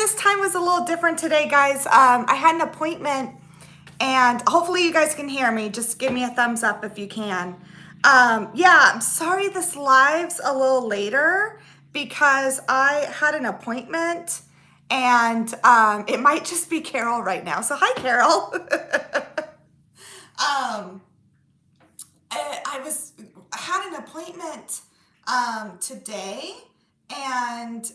this time was a little different today, guys. I had an appointment, and hopefully you guys can hear me. Just give me a thumbs up if you can. Yeah, I'm sorry this live's a little later because I had an appointment, and it might just be Carol right now. So hi, Carol. um, I had an appointment today, and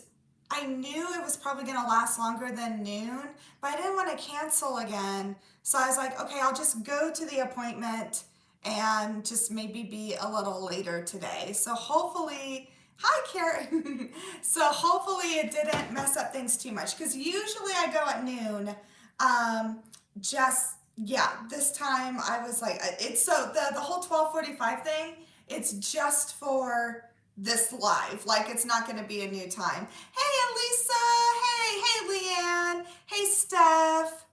I knew it was probably going to last longer than noon, but I didn't want to cancel again. So I was like, okay, I'll just go to the appointment and just maybe be a little later today. So hopefully, hi Karen. So hopefully it didn't mess up things too much, because usually I go at noon. Yeah, this time I was like, it's so the whole 12:45 thing, it's just for this live. Like, it's not going to be a new time. Hey, Elisa. Hey, Leanne. Hey, Steph.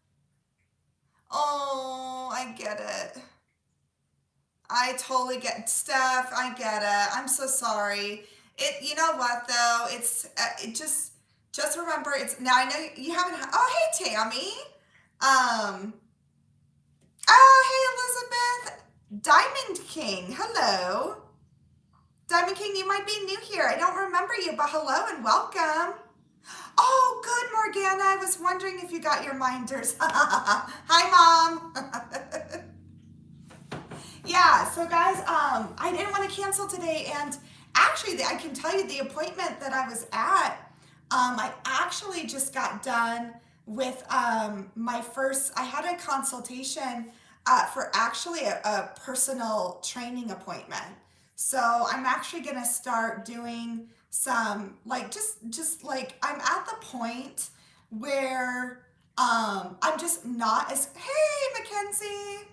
Oh, I get it. I totally get Steph. I get it. I'm so sorry. You know what though? It just remember it's now. I know you haven't. Oh, hey, Tammy. Um. Oh, hey, Elizabeth. Diamond King. Hello. Diamond King, you might be new here. I don't remember you, but hello and welcome. Oh, good, Morgana. I was wondering if you got your minders. Hi, Mom. Yeah, so guys, I didn't want to cancel today, and actually, I can tell you the appointment that I was at, I actually just got done with I had a consultation for actually a personal training appointment. So I'm actually gonna start doing some like just like I'm at the point where I'm just not as hey Mackenzie,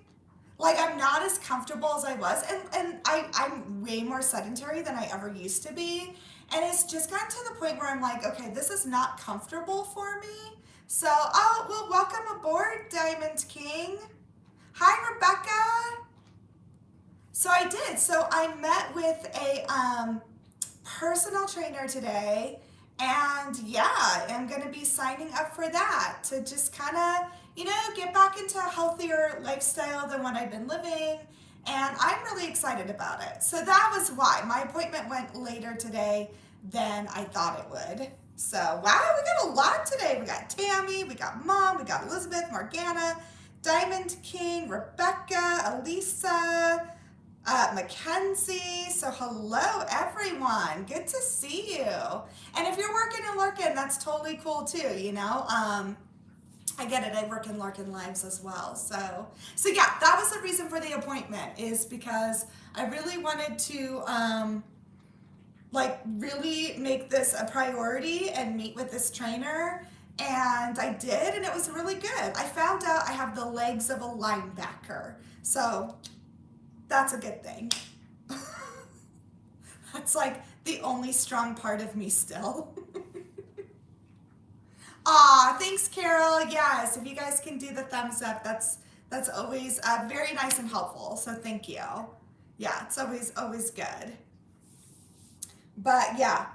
like I'm not as comfortable as I was, and I'm way more sedentary than I ever used to be, and it's just gotten to the point where I'm like, okay, this is not comfortable for me. So oh well, welcome aboard, Diamond King. Hi, Rebecca. So I did. So I met with a personal trainer today, and yeah, I'm going to be signing up for that to just kind of, get back into a healthier lifestyle than what I've been living, and I'm really excited about it. So that was why my appointment went later today than I thought it would. So wow, we got a lot today. We got Tammy, we got Mom, we got Elizabeth, Morgana, Diamond King, Rebecca, Elisa, Mackenzie. So hello everyone, good to see you. And if you're working and lurking, that's totally cool too, I get it, I work in lurking lives as well. So yeah, that was the reason for the appointment, is because I really wanted to really make this a priority and meet with this trainer, and I did, and it was really good. I found out I have the legs of a linebacker, so that's a good thing. That's like the only strong part of me still. Aw, thanks, Carol. Yes, if you guys can do the thumbs up, that's always very nice and helpful. So thank you. Yeah, it's always good. But yeah,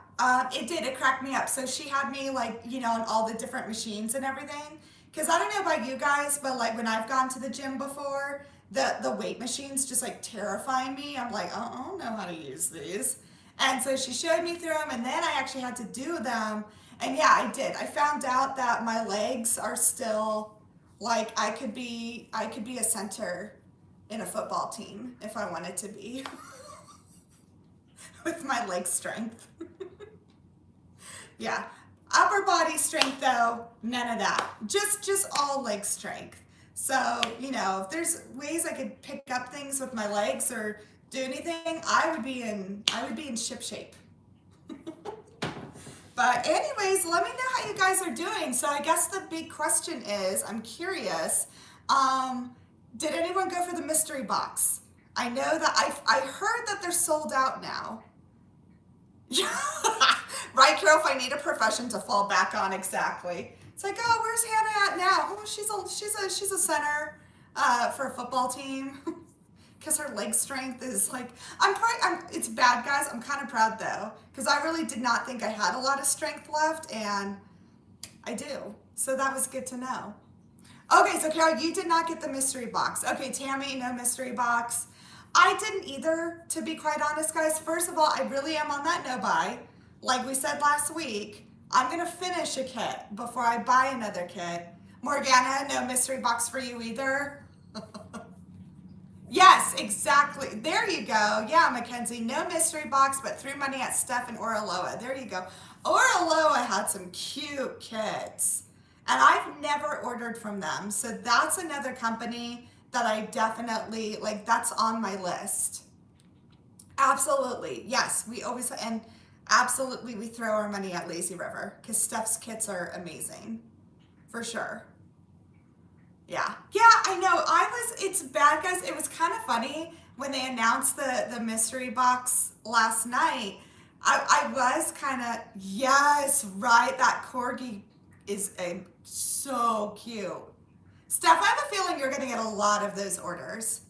it did. It cracked me up. So she had me on all the different machines and everything. Because I don't know about you guys, but like when I've gone to the gym before, the weight machines just like terrify me. I'm like, oh, I don't know how to use these. And so she showed me through them, and then I actually had to do them. And yeah, I did. I found out that my legs are still like I could be a center in a football team if I wanted to be. With my leg strength. Yeah. Upper body strength though, none of that. Just all leg strength. So, if there's ways I could pick up things with my legs or do anything, I would be in ship shape. But anyways, let me know how you guys are doing. So I guess the big question is, I'm curious, did anyone go for the mystery box? I know that I heard that they're sold out now. Right, Carol, if I need a profession to fall back on, exactly. It's like, oh, where's Hannah at now? Oh, she's a center for a football team. Because her leg strength is like, it's bad, guys. I'm kind of proud though, because I really did not think I had a lot of strength left, and I do. So that was good to know. Okay, so Carol, you did not get the mystery box. Okay, Tammy, no mystery box. I didn't either, to be quite honest, guys. First of all, I really am on that no buy. Like we said last week, I'm going to finish a kit before I buy another kit. Morgana, no mystery box for you either. Yes, exactly. There you go. Yeah, Mackenzie, no mystery box, but threw money at Steph and Oraloa. There you go. Oraloa had some cute kits, and I've never ordered from them. So that's another company that I definitely, like, that's on my list. Absolutely. Yes, we always, and absolutely we throw our money at Lazy River because Steph's kits are amazing, for sure. Yeah. Yeah, I know. It's bad, guys. It was kind of funny when they announced the mystery box last night. I was kind of, yes, right. That corgi is so cute. Steph, I have a feeling you're going to get a lot of those orders.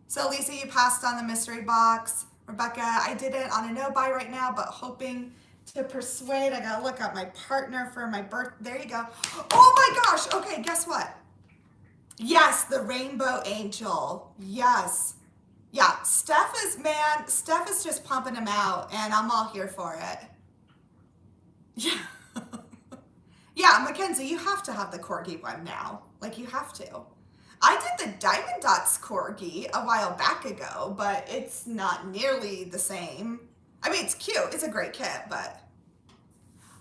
So, Lisa, you passed on the mystery box. Rebecca, I did it on a no buy right now, but hoping to persuade. I got to look up my partner for my birth. There you go. Oh my gosh. Okay, guess what? Yes, the rainbow angel. Yes. Yeah, Steph is just pumping them out, and I'm all here for it. Yeah. Yeah, Mackenzie, you have to have the corgi one now. Like, you have to. I did the Diamond Dots corgi a while back ago, but it's not nearly the same. I mean, it's cute. It's a great kit, but...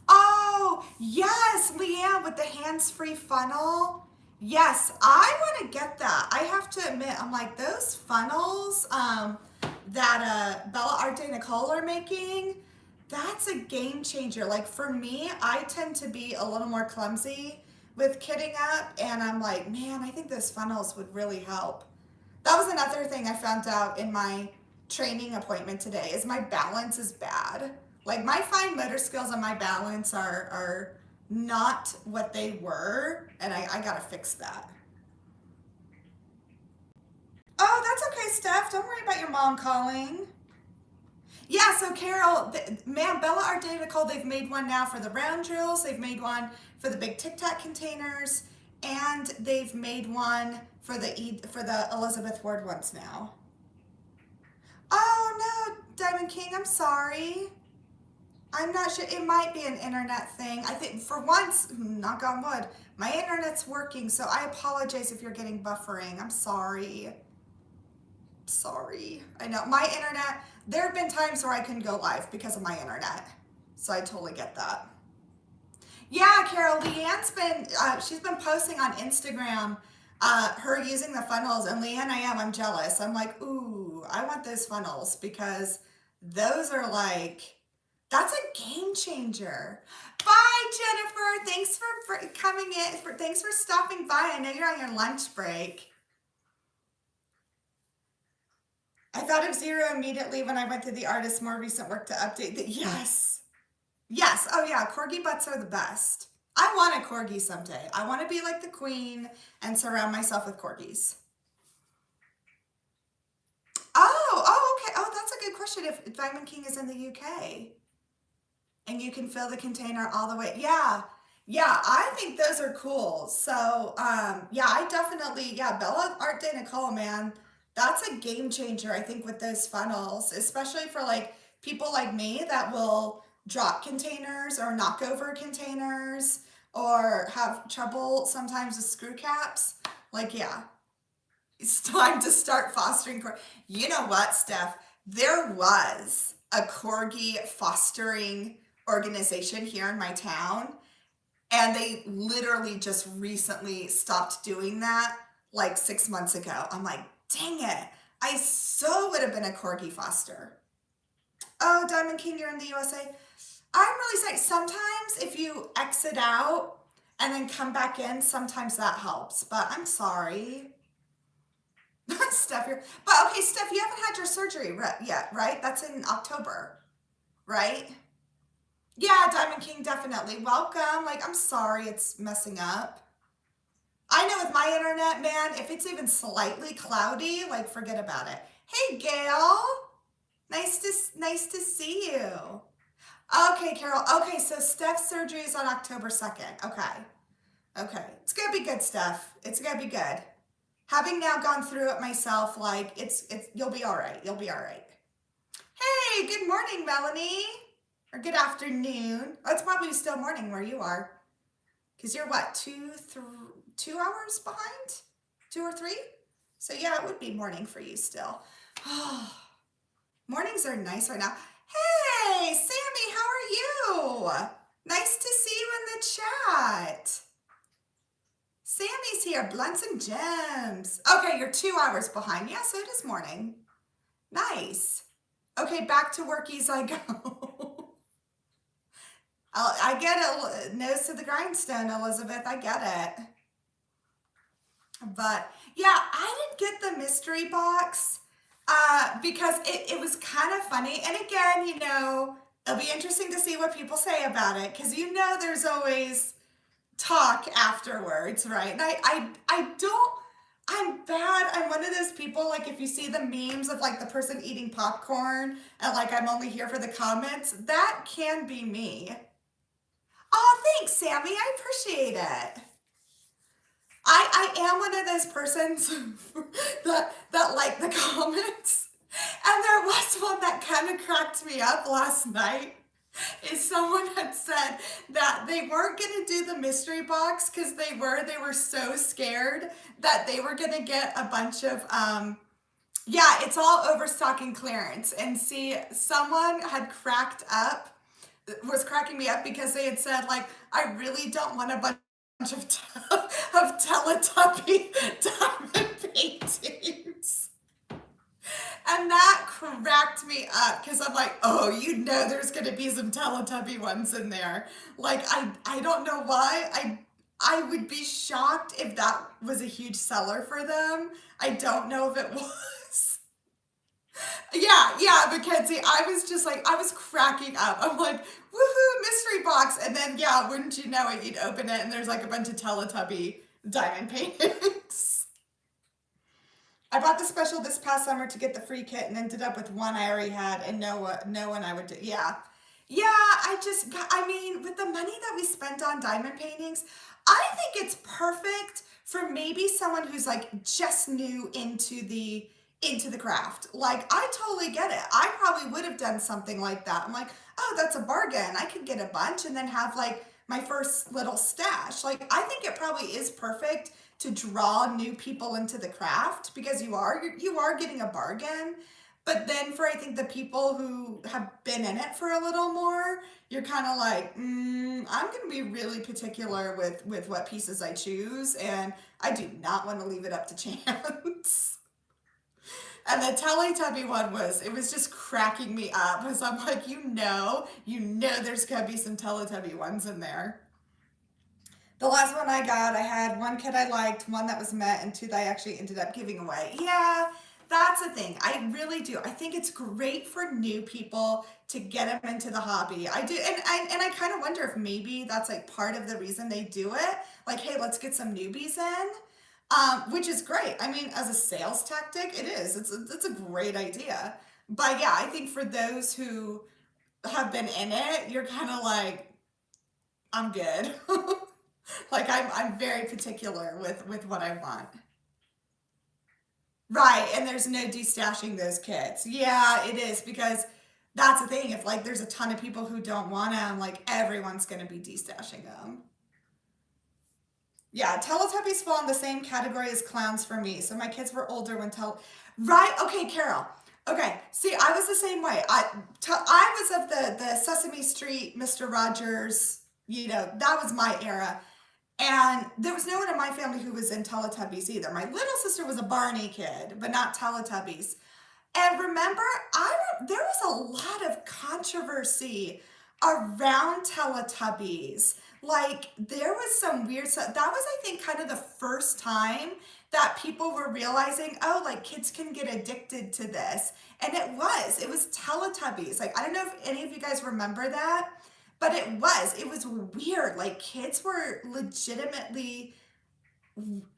Oh, yes, Leanne with the hands-free funnel. Yes, I want to get that. I have to admit, I'm like, those funnels that Bella Arte Nicole are making, that's a game changer. Like for me, I tend to be a little more clumsy with kitting up, and I'm like, man, I think those funnels would really help. That was another thing I found out in my training appointment today is my balance is bad. Like my fine motor skills and my balance are not what they were, and I gotta fix that. Oh, that's okay, Steph. Don't worry about your mom calling. Yeah, so Carol, man, Bella Arte Nicole, they've made one now for the round drills. They've made one for the big Tic Tac containers, and they've made one for the Elizabeth Ward ones now. Oh no, Diamond King, I'm sorry. I'm not sure. It might be an internet thing. I think for once, knock on wood, my internet's working, so I apologize if you're getting buffering. I'm sorry. Sorry. I know my internet, there have been times where I couldn't go live because of my internet. So I totally get that. Yeah, Carol, Leanne's been, she's been posting on Instagram, her using the funnels, and Leanne, I'm jealous. I'm like, ooh, I want those funnels because those are like, that's a game changer. Bye, Jennifer. Thanks for coming in. Thanks for stopping by. I know you're on your lunch break. I thought of Zero immediately when I went through the artist's more recent work to update the, yes. Yes. Oh yeah, corgi butts are the best. I want a corgi someday. I want to be like the queen and surround myself with corgis. Oh, okay. Oh, that's a good question. If Diamond King is in the UK and you can fill the container all the way. Yeah. Yeah, I think those are cool. So, yeah, I definitely, yeah, Bella Arte Nicole, man, that's a game changer, I think, with those funnels, especially for like people like me that will drop containers or knock over containers or have trouble sometimes with screw caps. Like, yeah, it's time to start fostering. You know what, Steph? There was a corgi fostering organization here in my town, and they literally just recently stopped doing that like 6 months ago. I'm like, dang it. I so would have been a corgi foster. Oh, Diamond King, you're in the USA. I'm really sorry. Sometimes if you exit out and then come back in, sometimes that helps. But I'm sorry. Steph, but okay, Steph, you haven't had your surgery yet, right? That's in October, right? Yeah, Diamond King, definitely. Welcome. Like, I'm sorry it's messing up. I know with my internet, man, if it's even slightly cloudy, like, forget about it. Hey, Gail. Nice to see you. Okay, Carol. Okay, so Steph's surgery is on October 2nd. Okay. Okay. It's gonna be good stuff. It's gonna be good. Having now gone through it myself, like it's you'll be all right. You'll be all right. Hey, good morning, Melanie. Or good afternoon. Oh, it's probably still morning where you are. Because you're what, 2 hours behind? 2 or 3? So yeah, it would be morning for you still. Mornings are nice right now. Hey, Sammy, how are you? Nice to see you in the chat. Sammy's here, Blunts and Gems. Okay, you're 2 hours behind. Yeah, so it is morning. Nice. Okay, back to workies I go. I get it. Nose to the grindstone, Elizabeth. I get it. But yeah, I didn't get the mystery box because it was kind of funny. And again, it'll be interesting to see what people say about it because there's always talk afterwards, right? And I don't, I'm bad. I'm one of those people, like if you see the memes of like the person eating popcorn and like I'm only here for the comments, that can be me. Oh, thanks, Sammy. I appreciate it. I am one of those persons that like the comments. And there was one that kind of cracked me up last night. Is someone had said that they weren't going to do the mystery box because they were so scared that they were going to get a bunch of yeah, it's all overstock and clearance. And see, someone had was cracking me up because they had said like, I really don't want a bunch of Teletubby diamond paintings. And that cracked me up because I'm like, oh, there's going to be some Teletubby ones in there. Like, I don't know why. I would be shocked if that was a huge seller for them. I don't know if it was. Yeah, because see, I was just like, I was cracking up. I'm like, woohoo, mystery box. And then, yeah, wouldn't you know it, you'd open it and there's like a bunch of Teletubby diamond paintings. I bought the special this past summer to get the free kit and ended up with one I already had and no one I would do. Yeah. Yeah, I mean, with the money that we spent on diamond paintings, I think it's perfect for maybe someone who's like just new into the craft. Like, I totally get it. I probably would have done something like that. I'm like, oh, that's a bargain. I could get a bunch and then have like my first little stash. Like, I think it probably is perfect to draw new people into the craft because you are getting a bargain. But then for I think the people who have been in it for a little more, you're kind of like, I'm going to be really particular with what pieces I choose, and I do not want to leave it up to chance. And the Teletubby one it was just cracking me up because I'm like, there's gonna be some Teletubby ones in there. The last one I got, I had one kid I liked, one that was met, and two that I actually ended up giving away. Yeah, that's the thing. I really do. I think it's great for new people to get them into the hobby. I do, and I kind of wonder if maybe that's like part of the reason they do it. Like, hey, let's get some newbies in. Which is great. I mean, as a sales tactic, it is. It's a great idea. But yeah, I think for those who have been in it, you're kind of like, I'm good. Like I'm very particular with what I want. Right, and there's no destashing those kits. Yeah, it is because that's the thing. If like there's a ton of people who don't want them, like everyone's gonna be destashing them. Yeah, Teletubbies fall in the same category as clowns for me. So my kids were older when Right? Okay, Carol. Okay, see, I was the same way. I was of the Sesame Street, Mr. Rogers, that was my era. And there was no one in my family who was in Teletubbies either. My little sister was a Barney kid, but not Teletubbies. And remember, there was a lot of controversy around Teletubbies. Like, there was some weird stuff. That was, I think, kind of the first time that people were realizing, oh, like, kids can get addicted to this. And it was Teletubbies. Like, I don't know if any of you guys remember that, but it was weird. Like, kids were legitimately,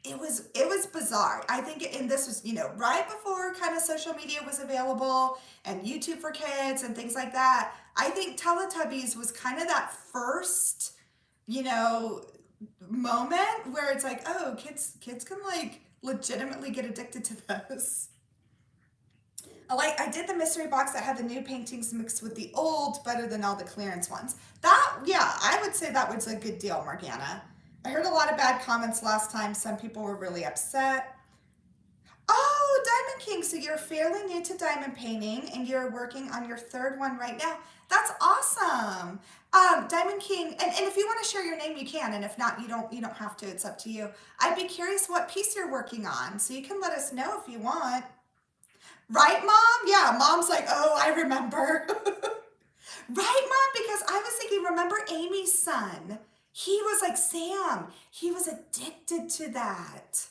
it was bizarre. I think, and this was, right before kind of social media was available and YouTube for kids and things like that. I think Teletubbies was kind of that first, you know, moment where it's like, oh, kids can like legitimately get addicted to this. I did the mystery box that had the new paintings mixed with the old, better than all the clearance ones. That, yeah, I would say that was a good deal, Morgana. I heard a lot of bad comments last time. Some people were really upset. Oh, Diamond King, so you're fairly new to diamond painting and you're working on your third one right now. That's awesome. Diamond King, and if you want to share your name, you can, and if not, you don't have to, it's up to you. I'd be curious what piece you're working on, so you can let us know if you want. Right, Mom? Yeah, Mom's like, oh, I remember. Right, Mom? Because I was thinking, remember Amy's son? He was like Sam. He was addicted to that.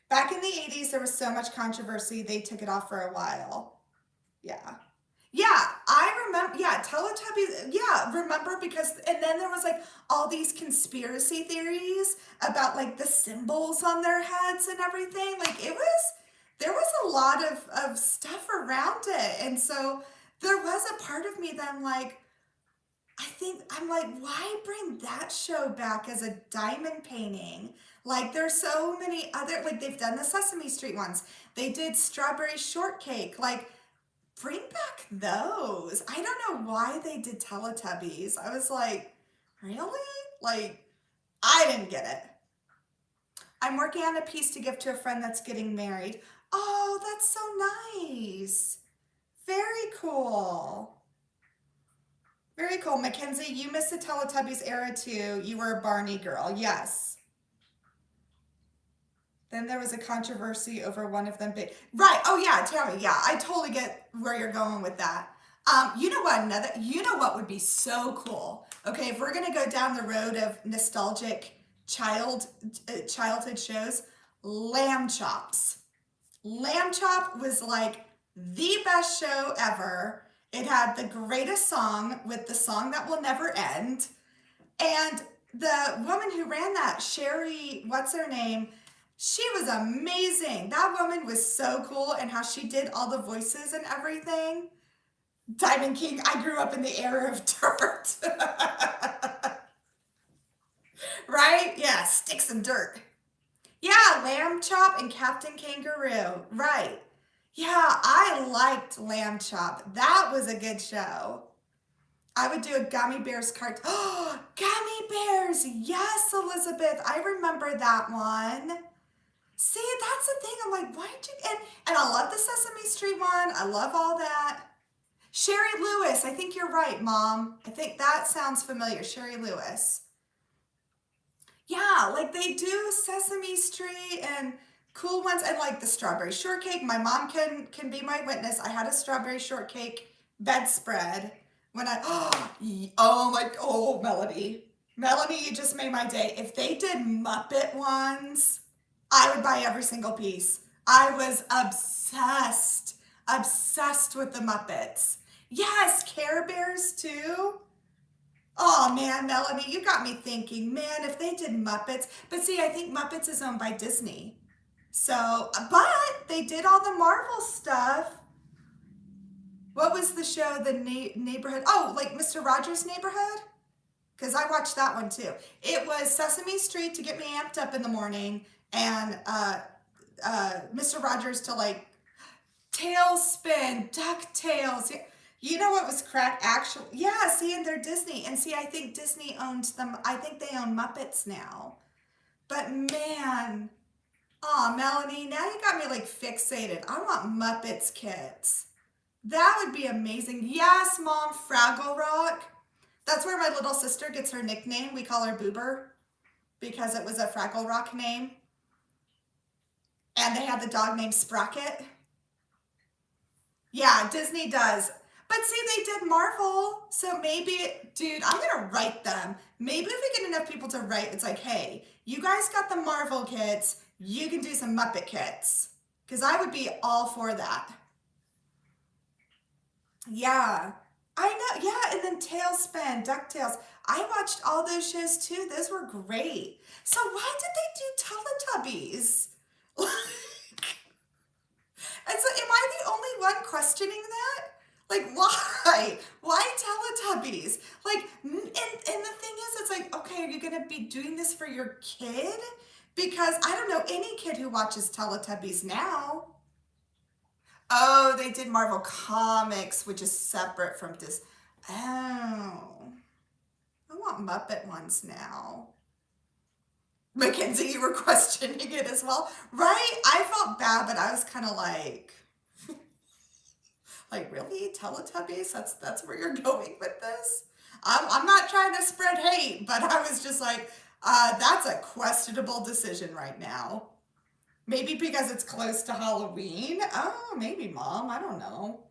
Back in the 80s, there was so much controversy, they took it off for a while. Yeah. Yeah, I remember, yeah, Teletubbies, yeah, remember because, and then there was like all these conspiracy theories about like the symbols on their heads and everything. Like there was a lot of stuff around it. And so there was a part of me that I'm like, why bring that show back as a diamond painting? Like there's so many other, like they've done the Sesame Street ones. They did Strawberry Shortcake. Like bring back those. I don't know why they did Teletubbies. I was like, really? Like, I didn't get it. I'm working on a piece to give to a friend that's getting married. Oh, that's so nice. Very cool. Very cool. Mackenzie, you missed the Teletubbies era too. You were a Barney girl. Yes. Then there was a controversy over one of them. Right. Oh yeah, Tammy. Yeah, I totally get where you're going with that. You know what? You know what would be so cool? Okay, if we're gonna go down the road of nostalgic childhood shows, Lamb Chops. Lamb Chop was like the best show ever. It had the greatest song with the song that will never end. And the woman who ran that, Sherry, what's her name? She was amazing. That woman was so cool and how she did all the voices and everything. Diamond King, I grew up in the era of dirt. Right? Yeah, sticks and dirt. Yeah, Lamb Chop and Captain Kangaroo. Right. Yeah, I liked Lamb Chop. That was a good show. I would do a Gummy Bears cartoon. Oh, Gummy Bears. Yes, Elizabeth. I remember that one. See, that's the thing. I'm like, why did you? And I love the Sesame Street one. I love all that. Sherry Lewis. I think you're right, Mom. I think that sounds familiar. Sherry Lewis. Yeah, like they do Sesame Street and cool ones. I like the strawberry shortcake. My mom can be my witness. I had a strawberry shortcake bedspread when I Melanie, you just made my day. If they did Muppet ones, I would buy every single piece. I was obsessed with the Muppets. Yes, Care Bears too. Oh man, Melanie, you got me thinking, man, if they did Muppets, but see, I think Muppets is owned by Disney. So, but they did all the Marvel stuff. What was the show, the neighborhood? Oh, like Mr. Rogers' Neighborhood? Because I watched that one too. It was Sesame Street to get me amped up in the morning and Mr. Rogers to like Tailspin, DuckTales. You know what was crack? Actually, yeah, see, and they're Disney. And see, I think Disney owns them. I think they own Muppets now. But man, oh, Melanie, now you got me like fixated. I want Muppets kits. That would be amazing. Yes, Mom, Fraggle Rock. That's where my little sister gets her nickname. We call her Boober because it was a Fraggle Rock name. And they had the dog named Sprocket. Yeah, Disney does. But see, they did Marvel. So maybe, dude, I'm going to write them. Maybe if we get enough people to write, it's like, hey, you guys got the Marvel kits. You can do some Muppet kits. Because I would be all for that. Yeah. I know. Yeah. And then Tailspin, DuckTales. I watched all those shows too. Those were great. So why did they do Teletubbies? And so am I the only one questioning that? Like, why? Why Teletubbies? Like, and the thing is, it's like, okay, are you gonna be doing this for your kid? Because I don't know any kid who watches Teletubbies now. Oh, they did Marvel Comics, which is separate from this. Oh, I want Muppet ones now. Mackenzie, you were questioning it as well, right? I felt bad, but I was kind of like really, Teletubbies? That's where you're going with this? I'm not trying to spread hate, but I was just like, that's a questionable decision right now. Maybe because it's close to Halloween. Oh, maybe, Mom. I don't know.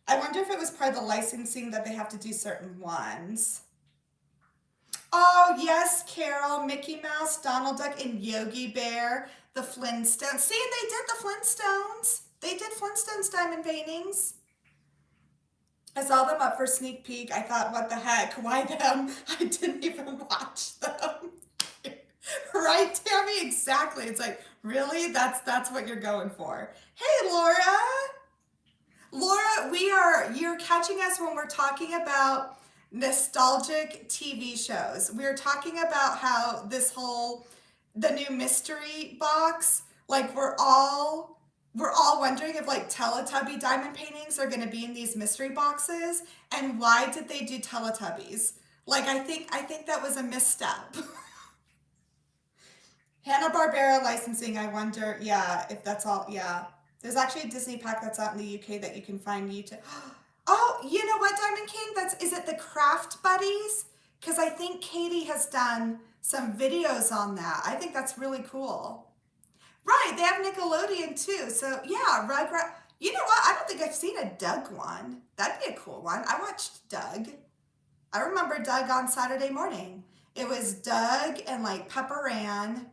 I wonder if it was part of the licensing that they have to do certain ones. Oh, yes, Carol, Mickey Mouse, Donald Duck, and Yogi Bear, the Flintstones. See, they did the Flintstones. They did Flintstones diamond paintings. I saw them up for sneak peek. I thought, what the heck? Why them? I didn't even watch them. Right, Tammy? Exactly. It's like, really? That's what you're going for. Hey, Laura. Laura, you're catching us when we're talking about nostalgic TV shows. We're talking about how the new mystery box, like we're all wondering if like Teletubby diamond paintings are going to be in these mystery boxes, and why did they do Teletubbies? Like I think that was a misstep. Hanna-Barbera licensing, I wonder, yeah, if that's all, yeah. There's actually a Disney pack that's out in the UK that you can find YouTube. Oh, you know what, Diamond King? Is it the Craft Buddies? Because I think Katie has done some videos on that. I think that's really cool. Right, they have Nickelodeon too. So yeah, Rugrat. You know what? I don't think I've seen a Doug one. That'd be a cool one. I watched Doug. I remember Doug on Saturday morning. It was Doug and like Pepper Ann.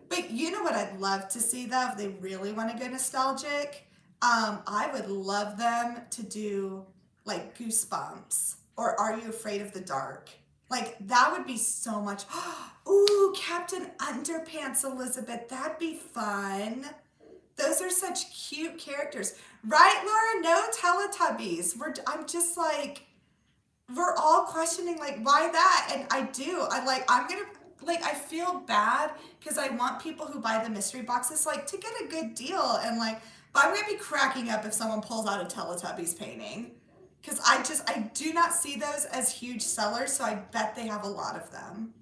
But you know what I'd love to see though, if they really want to go nostalgic? I would love them to do like Goosebumps or Are You Afraid of the Dark? Like that would be so much. Ooh, Captain Underpants, Elizabeth, that'd be fun. Those are such cute characters. Right, Laura? No Teletubbies. I'm just like, we're all questioning like why that, and I feel bad because I want people who buy the mystery boxes like to get a good deal, and like, but I'm gonna be cracking up if someone pulls out a Teletubbies painting because I do not see those as huge sellers, so I bet they have a lot of them.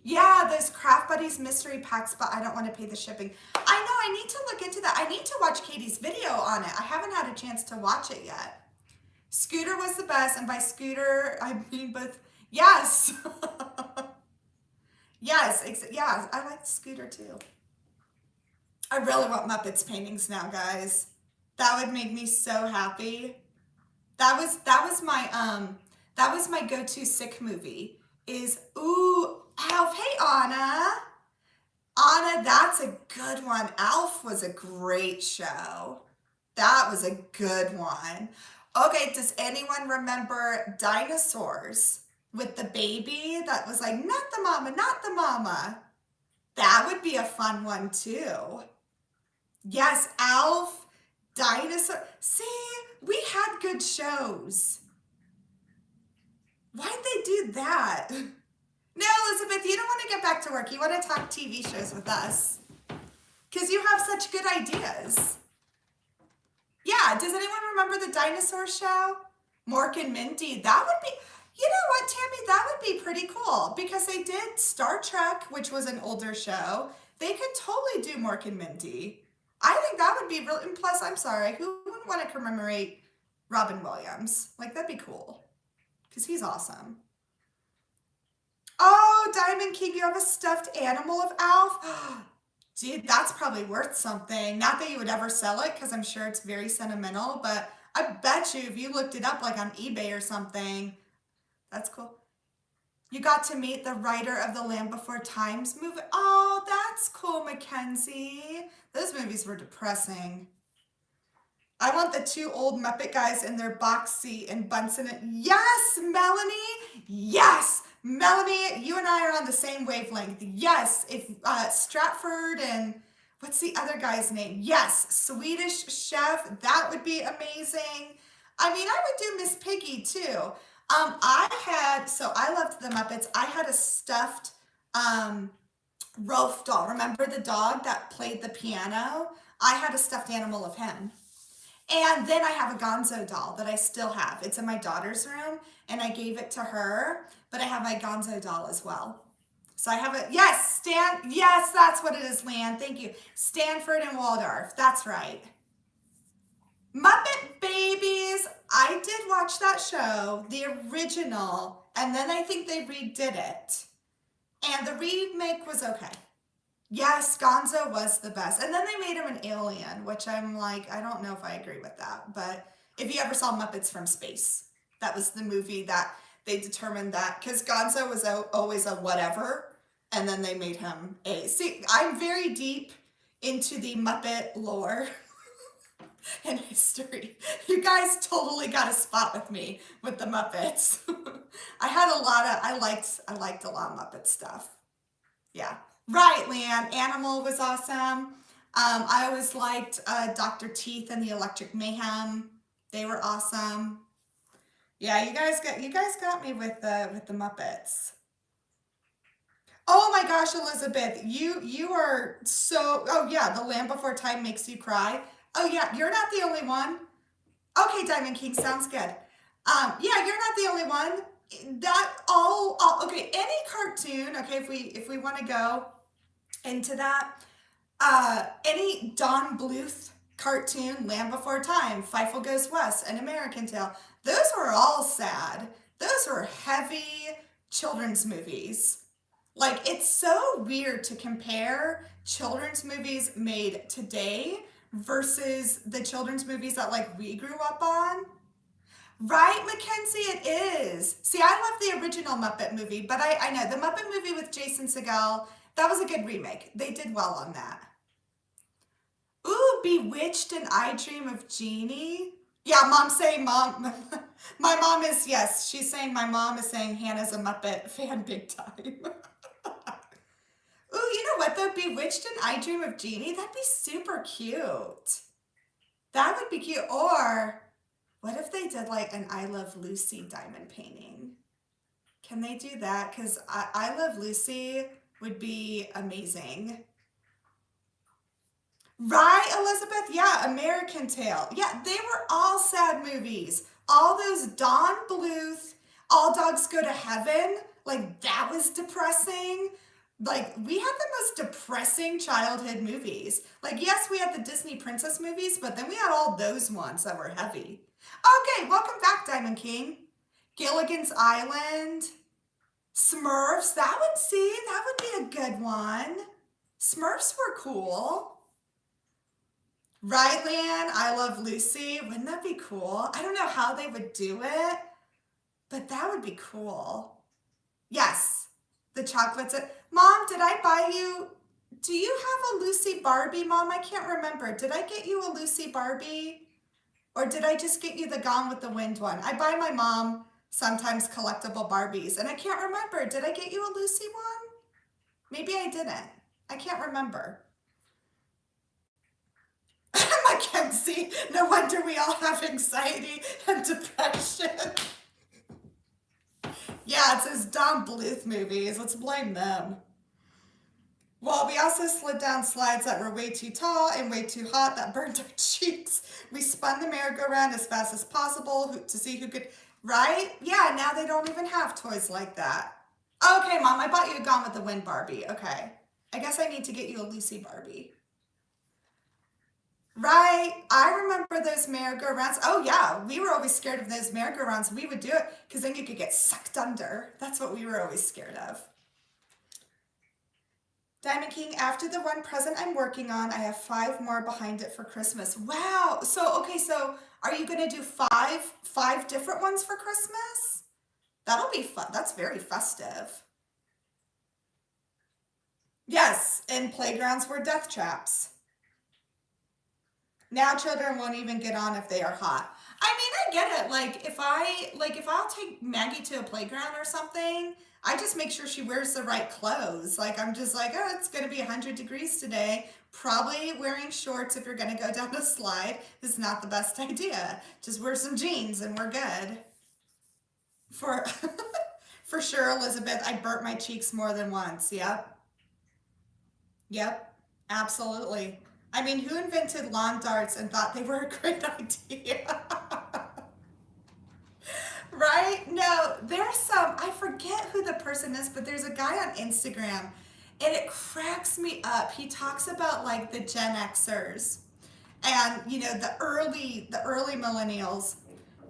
Yeah, those Craft Buddies mystery packs, but I don't want to pay the shipping. I know, I need to look into that. I need to watch Katie's video on it. I haven't had a chance to watch it yet. Scooter was the best, and by Scooter, I mean both. Yes. Yes, yeah, I like Scooter too. I really want Muppets paintings now, guys. That would make me so happy. That was my go-to sick movie. Is ooh, Alf. Hey, Anna. Anna, that's a good one. Alf was a great show. That was a good one. Okay, does anyone remember Dinosaurs with the baby that was like, not the mama, not the mama? That would be a fun one too. Yes, Alf, Dinosaur. See, we had good shows. Why'd they do that? No, Elizabeth, you don't want to get back to work. You want to talk TV shows with us. Because you have such good ideas. Yeah, does anyone remember the dinosaur show? Mork and Mindy. That would be, you know what, Tammy, that would be pretty cool because they did Star Trek, which was an older show. They could totally do Mork and Mindy. I think that would be real, and plus, I'm sorry, who wouldn't want to commemorate Robin Williams? Like, that'd be cool because he's awesome. Oh, Diamond King, you have a stuffed animal of Alf? Dude, that's probably worth something. Not that you would ever sell it because I'm sure it's very sentimental, but I bet you if you looked it up like on eBay or something, that's cool. You got to meet the writer of the Land Before Times movie. Oh, that's cool, Mackenzie. Those movies were depressing. I want the two old Muppet guys in their box seat and Bunsen. Yes, Melanie. Yes, Melanie. You and I are on the same wavelength. Yes, if Stratford and What's the other guy's name? Yes, Swedish Chef. That would be amazing. I mean, I would do Miss Piggy too. So I loved the Muppets. I had a stuffed um, Rolf doll. Remember the dog that played the piano? I had a stuffed animal of him. And then I have a Gonzo doll that I still have. It's in my daughter's room, and I gave it to her, but I have my Gonzo doll as well. So I have a, yes, yes, that's what it is, Lan. Thank you. Stanford and Waldorf. That's right. Muppet Babies. I did watch that show, the original, and then I think they redid it. And the remake was okay. Yes, Gonzo was the best. And then they made him an alien, which I'm like, I don't know if I agree with that. But if you ever saw Muppets from Space, that was the movie that they determined that, because Gonzo was always a whatever, and then they made him a, see, I'm very deep into the Muppet lore and history. You guys totally got a spot with me with the Muppets. I liked a lot of Muppet stuff. Yeah. Right, Leanne. Animal was awesome. I always liked Dr. Teeth and the Electric Mayhem. They were awesome. Yeah, you guys got me with the Muppets. Oh my gosh, Elizabeth, you are so, oh yeah, The Land Before Time makes you cry. Oh yeah, you're not the only one. Okay, Diamond King, sounds good. Yeah, you're not the only one. That all okay, any cartoon, okay, if we want to go into that, any Don Bluth cartoon, Land Before Time, Feifel Goes West, An American Tale, those were all sad. Those were heavy children's movies. Like, it's so weird to compare children's movies made today versus the children's movies that like we grew up on. Right, Mackenzie, it is. See, I love the original Muppet movie, but I know the Muppet movie with Jason Segel, that was a good remake. They did well on that. Ooh, Bewitched and I Dream of Jeannie. Yeah, mom's saying mom. My mom is, yes, she's saying, my mom is saying Hannah's a Muppet fan big time. Ooh, you know what though? Bewitched and I Dream of Jeannie, that'd be super cute. That would be cute. Or what if they did like an I Love Lucy diamond painting? Can they do that? Because I Love Lucy would be amazing. Right, Elizabeth? Yeah, American Tail. Yeah, they were all sad movies. All those Don Bluth, All Dogs Go to Heaven, like that was depressing. Like, we had the most depressing childhood movies. Like, yes, we had the Disney princess movies, but then we had all those ones that were heavy. Okay, welcome back, Diamond King. Gilligan's Island. Smurfs, that would be a good one. Smurfs were cool. Right, Lan? I Love Lucy. Wouldn't that be cool? I don't know how they would do it, but that would be cool. Yes, the chocolates. Mom, did I buy you, do you have a Lucy Barbie, Mom? I can't remember. Did I get you a Lucy Barbie? Or did I just get you the Gone with the Wind one? I buy my mom sometimes collectible Barbies, and I can't remember. Did I get you a Lucy one? Maybe I didn't. I can't remember. Mackenzie, no wonder we all have anxiety and depression. Yeah, it's his Don Bluth movies. Let's blame them. Well, we also slid down slides that were way too tall and way too hot that burned our cheeks. We spun the merry-go-round as fast as possible to see who could, right? Yeah, now they don't even have toys like that. Okay, Mom, I bought you a Gone with the Wind Barbie. Okay. I guess I need to get you a Lucy Barbie. Right, I remember those merry-go-rounds. Oh yeah, we were always scared of those merry-go-rounds. We would do it because then you could get sucked under. That's what we were always scared of. Diamond King, after the one present I'm working on, I have 5 more behind it for Christmas. Wow, so okay, so are you gonna do five different ones for Christmas? That'll be fun. That's very festive. Yes, and playgrounds were death traps. Now children won't even get on if they are hot. I mean, I get it. Like if I'll take Maggie to a playground or something, I just make sure she wears the right clothes. Like, I'm just like, oh, it's going to be 100 degrees today. Probably wearing shorts if you're going to go down a slide is not the best idea. Just wear some jeans and we're good. For for sure, Elizabeth, I burnt my cheeks more than once. Yep. Yep. Absolutely. I mean, who invented lawn darts and thought they were a great idea? Right? No, there's some, I forget who the person is, but there's a guy on Instagram and it cracks me up. He talks about like the Gen Xers and the early millennials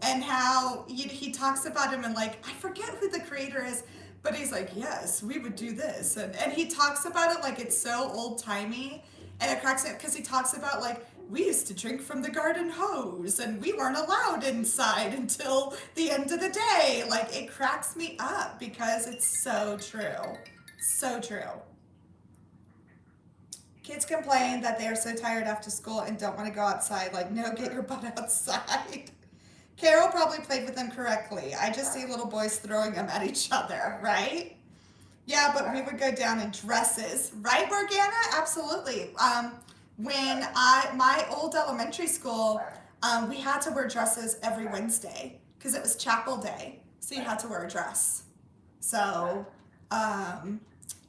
and how he talks about him and like I forget who the creator is, but he's like, yes, we would do this, and he talks about it like it's so old timey, and it cracks me up because he talks about like we used to drink from the garden hose and we weren't allowed inside until the end of the day. Like it cracks me up because it's so true, so true. Kids complain that they are so tired after school and don't want to go outside. Like, no, get your butt outside. Carol probably played with them correctly. I just see little boys throwing them at each other, right? Yeah, but we would go down in dresses, right, Morgana? Absolutely. My old elementary school, we had to wear dresses every Wednesday because it was chapel day, so you had to wear a dress. So,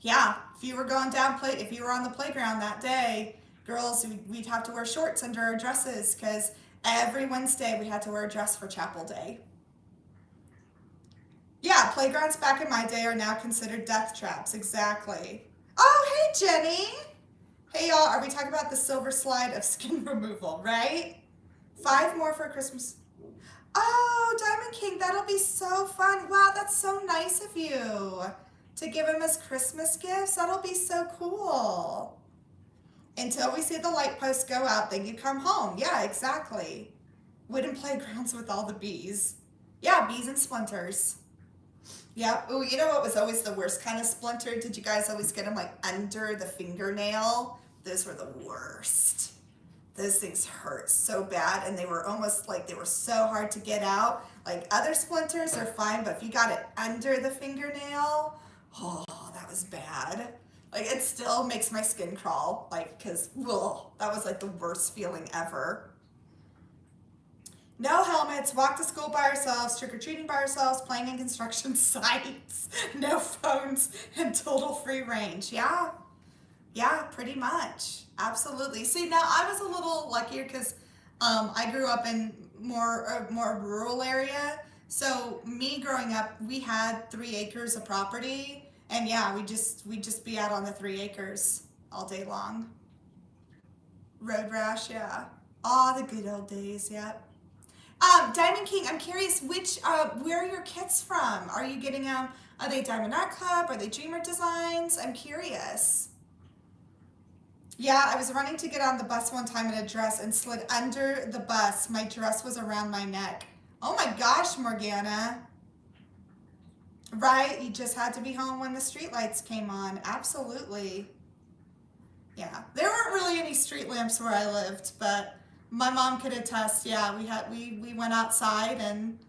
yeah, if you were going down if you were on the playground that day, girls, we'd have to wear shorts under our dresses because every Wednesday we had to wear a dress for chapel day. Yeah, playgrounds back in my day are now considered death traps. Exactly. Oh, hey, Jenny. Hey, y'all. Are we talking about the silver slide of skin removal, right? 5 more for Christmas. Oh, Diamond King, that'll be so fun. Wow, that's so nice of you to give him as Christmas gifts. That'll be so cool. Until we see the light posts go out, then you come home. Yeah, exactly. Wooden playgrounds with all the bees. Yeah, bees and splinters. Yeah. Oh, you know what was always the worst kind of splinter? Did you guys always get them like under the fingernail? Those were the worst. Those things hurt so bad, and they were almost like they were so hard to get out. Like other splinters are fine, but if you got it under the fingernail, oh, that was bad. Like it still makes my skin crawl, like, because that was like the worst feeling ever. No helmets, walk to school by ourselves, trick-or-treating by ourselves, playing in construction sites, no phones, and total free range. Yeah, yeah, pretty much. Absolutely. See, now I was a little luckier because I grew up in more rural area. So me growing up, we had 3 acres of property, and yeah, we'd just be out on the 3 acres all day long. Road rash, yeah. Oh, the good old days, yep. Diamond King, I'm curious, where are your kits from? Are you getting them, are they Diamond Art Club? Are they Dreamer Designs? I'm curious. Yeah, I was running to get on the bus one time in a dress and slid under the bus. My dress was around my neck. Oh my gosh, Morgana. Right, you just had to be home when the streetlights came on. Absolutely. Yeah, there weren't really any street lamps where I lived, but my mom could attest. Yeah, we went outside and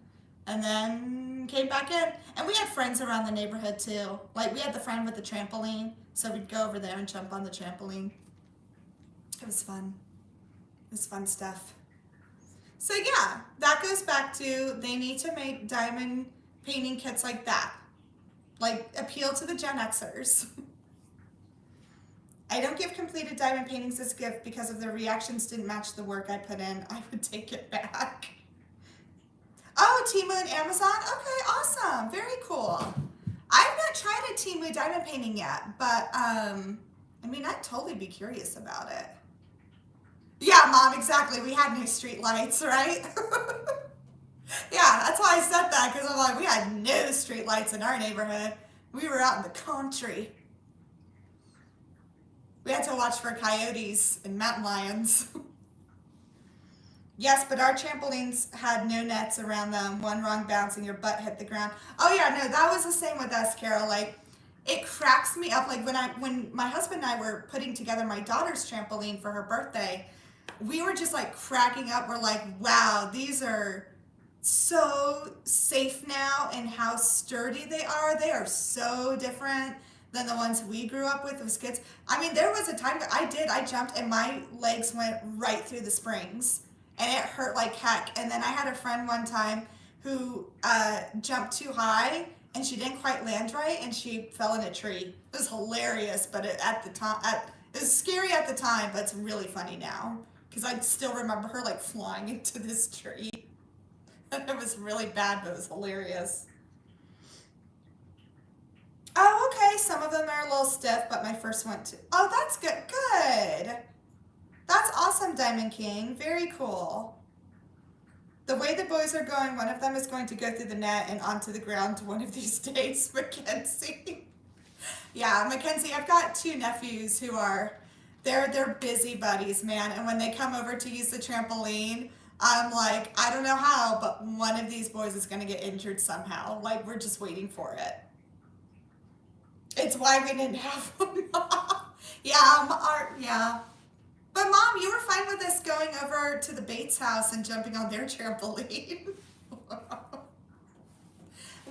then came back in, and we had friends around the neighborhood too. Like we had the friend with the trampoline, so we'd go over there and jump on the trampoline. It was fun. It was fun stuff. So yeah, that goes back to they need to make diamond painting kits like that. Like appeal to the Gen Xers. I don't give completed diamond paintings as a gift because if the reactions didn't match the work I put in, I would take it back. Oh, Temu and Amazon? Okay, awesome. Very cool. I've not tried a Temu diamond painting yet, but I mean, I'd totally be curious about it. Yeah, Mom, exactly. We had no street lights, right? Yeah, that's why I said that, because I'm like, we had no street lights in our neighborhood. We were out in the country. We had to watch for coyotes and mountain lions. Yes, but our trampolines had no nets around them. One wrong bounce and your butt hit the ground. Oh yeah, no, that was the same with us, Carol. Like, it cracks me up. Like when my husband and I were putting together my daughter's trampoline for her birthday, we were just like cracking up. We're like, wow, these are so safe now in how sturdy they are. They are so different than the ones we grew up with as kids. I mean, there was a time that I jumped and my legs went right through the springs and it hurt like heck. And then I had a friend one time who jumped too high and she didn't quite land right and she fell in a tree. It was hilarious, but at the time, it was scary at the time, but it's really funny now because I still remember her like flying into this tree. It was really bad, but it was hilarious. Oh, okay. Some of them are a little stiff, but my first one too. Oh, that's good. Good. That's awesome, Diamond King. Very cool. The way the boys are going, one of them is going to go through the net and onto the ground one of these days, Mackenzie. Yeah, Mackenzie, I've got two nephews who are, they're busy buddies, man. And when they come over to use the trampoline, I'm like, I don't know how, but one of these boys is going to get injured somehow. Like, we're just waiting for it. It's why we didn't have them. Yeah. But Mom, you were fine with us going over to the Bates house and jumping on their trampoline.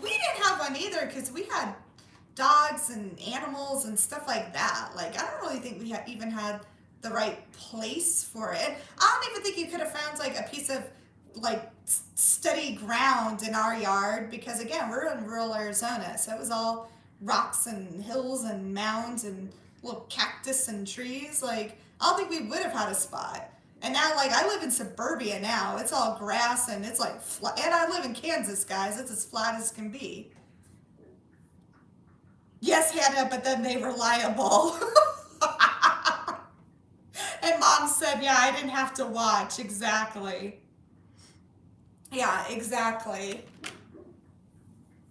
We didn't have one either because we had dogs and animals and stuff like that. Like, I don't really think we even had the right place for it. I don't even think you could have found like a piece of like steady ground in our yard because again, we're in rural Arizona, so it was all rocks and hills and mounds and little cactus and trees. Like, I don't think we would have had a spot. And now, like, I live in suburbia now. It's all grass and it's like flat. And I live in Kansas, guys. It's as flat as can be. Yes, Hannah, but then they were liable. And Mom said, yeah, I didn't have to watch. Exactly. Yeah, exactly.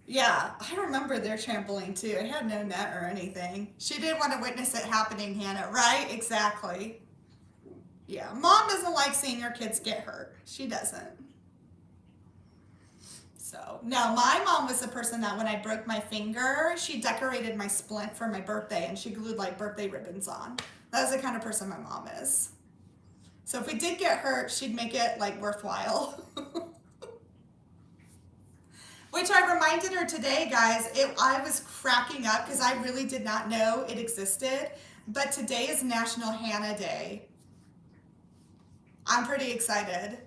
Yeah, I remember their trampoline too. It had no net or anything. She didn't want to witness it happening, Hannah, right? Exactly. Yeah, Mom doesn't like seeing her kids get hurt. She doesn't. So, no, my mom was the person that when I broke my finger, she decorated my splint for my birthday and she glued like birthday ribbons on. That was the kind of person my mom is. So if we did get hurt, she'd make it like worthwhile. Which I reminded her today, guys, I was cracking up because I really did not know it existed. But today is National Hannah Day. I'm pretty excited.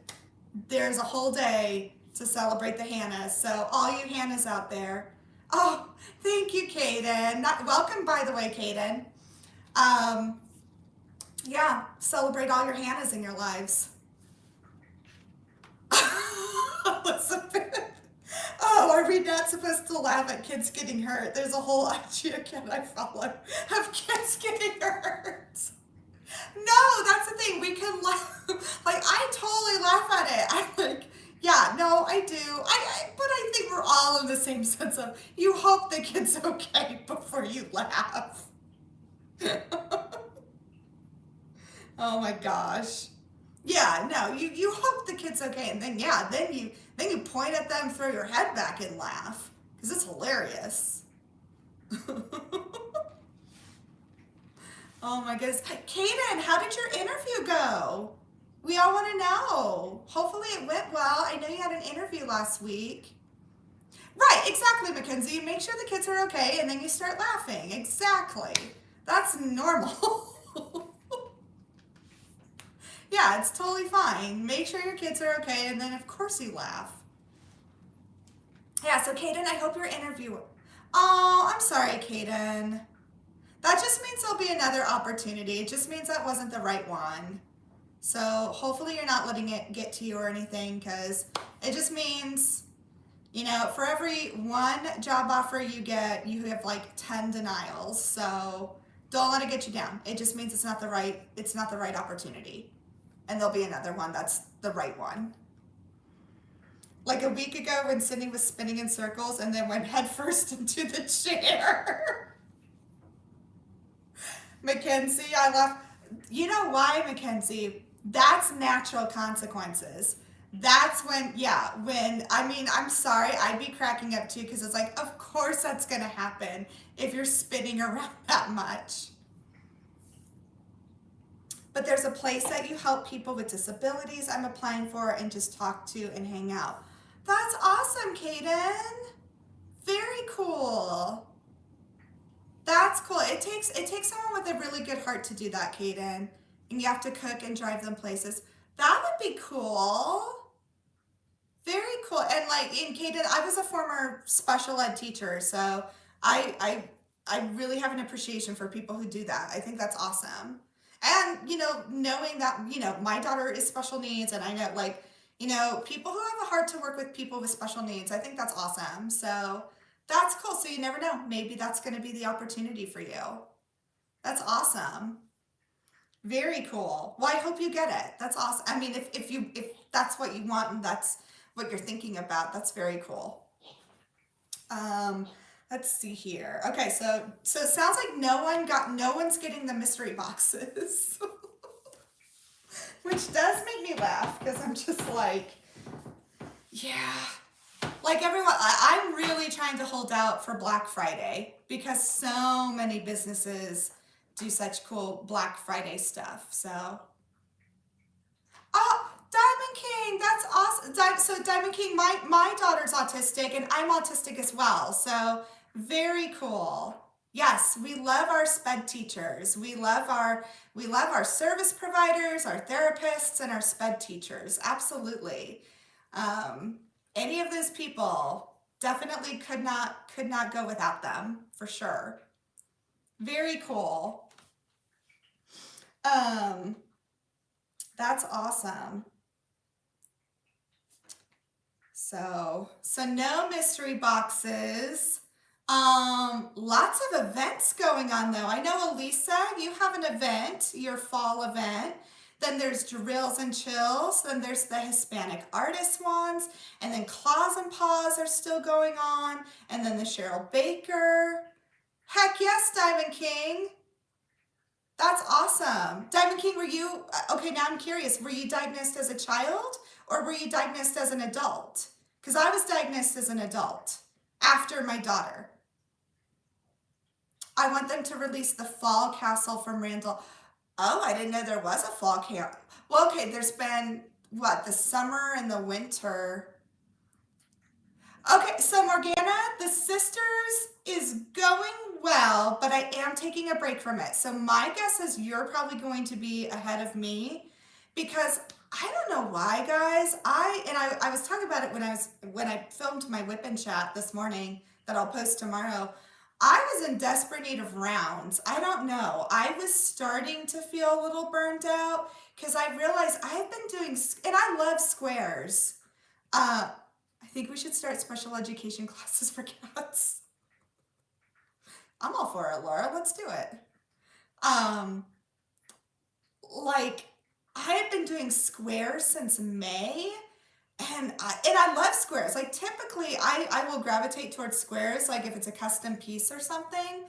There's a whole day to celebrate the Hannahs. So all you Hannahs out there. Oh, thank you, Kaden. Welcome, by the way, Kaden. Yeah, celebrate all your Hannahs in your lives. Elizabeth. Oh, are we not supposed to laugh at kids getting hurt? There's a whole IG account I follow of kids getting hurt. No, that's the thing. We can laugh. Like, I totally laugh at it. I'm like, yeah, no, I do. But I think we're all in the same sense of you hope the kid's okay before you laugh. Oh my gosh. Yeah, no, you hope the kid's okay, and then you point at them, throw your head back, and laugh because it's hilarious. Oh my goodness, Kaden, how did your interview go? We all want to know. Hopefully it went well. I know you had an interview last week. Right, exactly, Mackenzie. You make sure the kids are okay, and then you start laughing. Exactly. That's normal. Yeah, it's totally fine. Make sure your kids are okay, and then of course you laugh. Yeah, so Kaden, I hope your interview... Oh, I'm sorry, Kaden. That just means there'll be another opportunity. It just means that wasn't the right one. So hopefully you're not letting it get to you or anything, because it just means, you know, for every one job offer you get, you have like 10 denials. So don't let it get you down. It just means it's not the right opportunity. And there'll be another one that's the right one. Like a week ago when Sydney was spinning in circles and then went headfirst into the chair. Mackenzie, I laugh. You know why, Mackenzie? That's natural consequences. That's when, I'm sorry, I'd be cracking up too because it's like, of course that's going to happen if you're spinning around that much. But there's a place that you help people with disabilities I'm applying for and just talk to and hang out. That's awesome, Kaden. Very cool. That's cool. It takes someone with a really good heart to do that, Kaden. And you have to cook and drive them places. That would be cool. Very cool. And like in Kaden, I was a former special ed teacher, so I I I really have an appreciation for people who do that. I think that's awesome. And knowing that, my daughter is special needs and I know like, people who have a heart to work with people with special needs, I think that's awesome. So that's cool. So you never know. Maybe that's going to be the opportunity for you. That's awesome. Very cool. Well, I hope you get it. That's awesome. I mean, if that's what you want and that's what you're thinking about, that's very cool. Um, let's see here. Okay, so it sounds like no one's getting the mystery boxes, which does make me laugh because I'm just like, yeah, like everyone. I'm really trying to hold out for Black Friday because so many businesses do such cool Black Friday stuff. So, oh, Diamond King, that's awesome. So Diamond King, my daughter's autistic and I'm autistic as well. So very cool. Yes, we love our sped teachers. We love our service providers, our therapists, and our sped teachers. Absolutely. Um, any of those people definitely could not go without them for sure. Very cool. Um, that's awesome. So no mystery boxes. Lots of events going on though. I know Elisa, you have an event, your fall event. Then there's Drills and Chills. Then there's the Hispanic artist ones. And then Claws and Paws are still going on. And then the Cheryl Baker. Heck yes, Diamond King. That's awesome. Diamond King, okay, now I'm curious, were you diagnosed as a child or were you diagnosed as an adult? Because I was diagnosed as an adult after my daughter. I want them to release the Fall Castle from Randall. Oh, I didn't know there was a Fall Castle. Well, okay, there's been, what, the summer and the winter. Okay, so Morgana, the Sisters is going well, but I am taking a break from it. So my guess is you're probably going to be ahead of me because I don't know why, guys. I was talking about it when I filmed my whip and chat this morning that I'll post tomorrow. I was in desperate need of rounds. I don't know. I was starting to feel a little burned out because I realized I've been doing, and I love squares. I think we should start special education classes for cats. I'm all for it, Laura. Let's do it. Um, like I had been doing squares since May, and I love squares. Like typically, I will gravitate towards squares, like if it's a custom piece or something.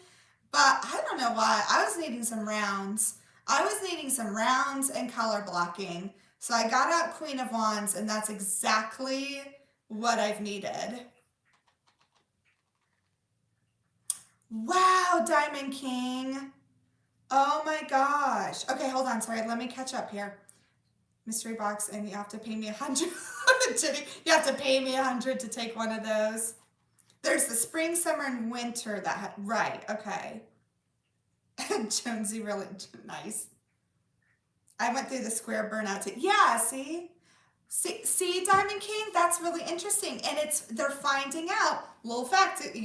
But I don't know why. I was needing some rounds. I was needing some rounds and color blocking. So I got out Queen of Wands, and that's exactly what I've needed. Wow, Diamond King. Oh my gosh. Okay, hold on. Sorry, let me catch up here. Mystery box, and you have to pay me 100. You have to pay me 100 to take one of those. There's the spring, summer, and winter right, okay. And Jonesy, really nice. I went through the square burnout too. Yeah, see, Diamond King, that's really interesting. And they're finding out, little fact, if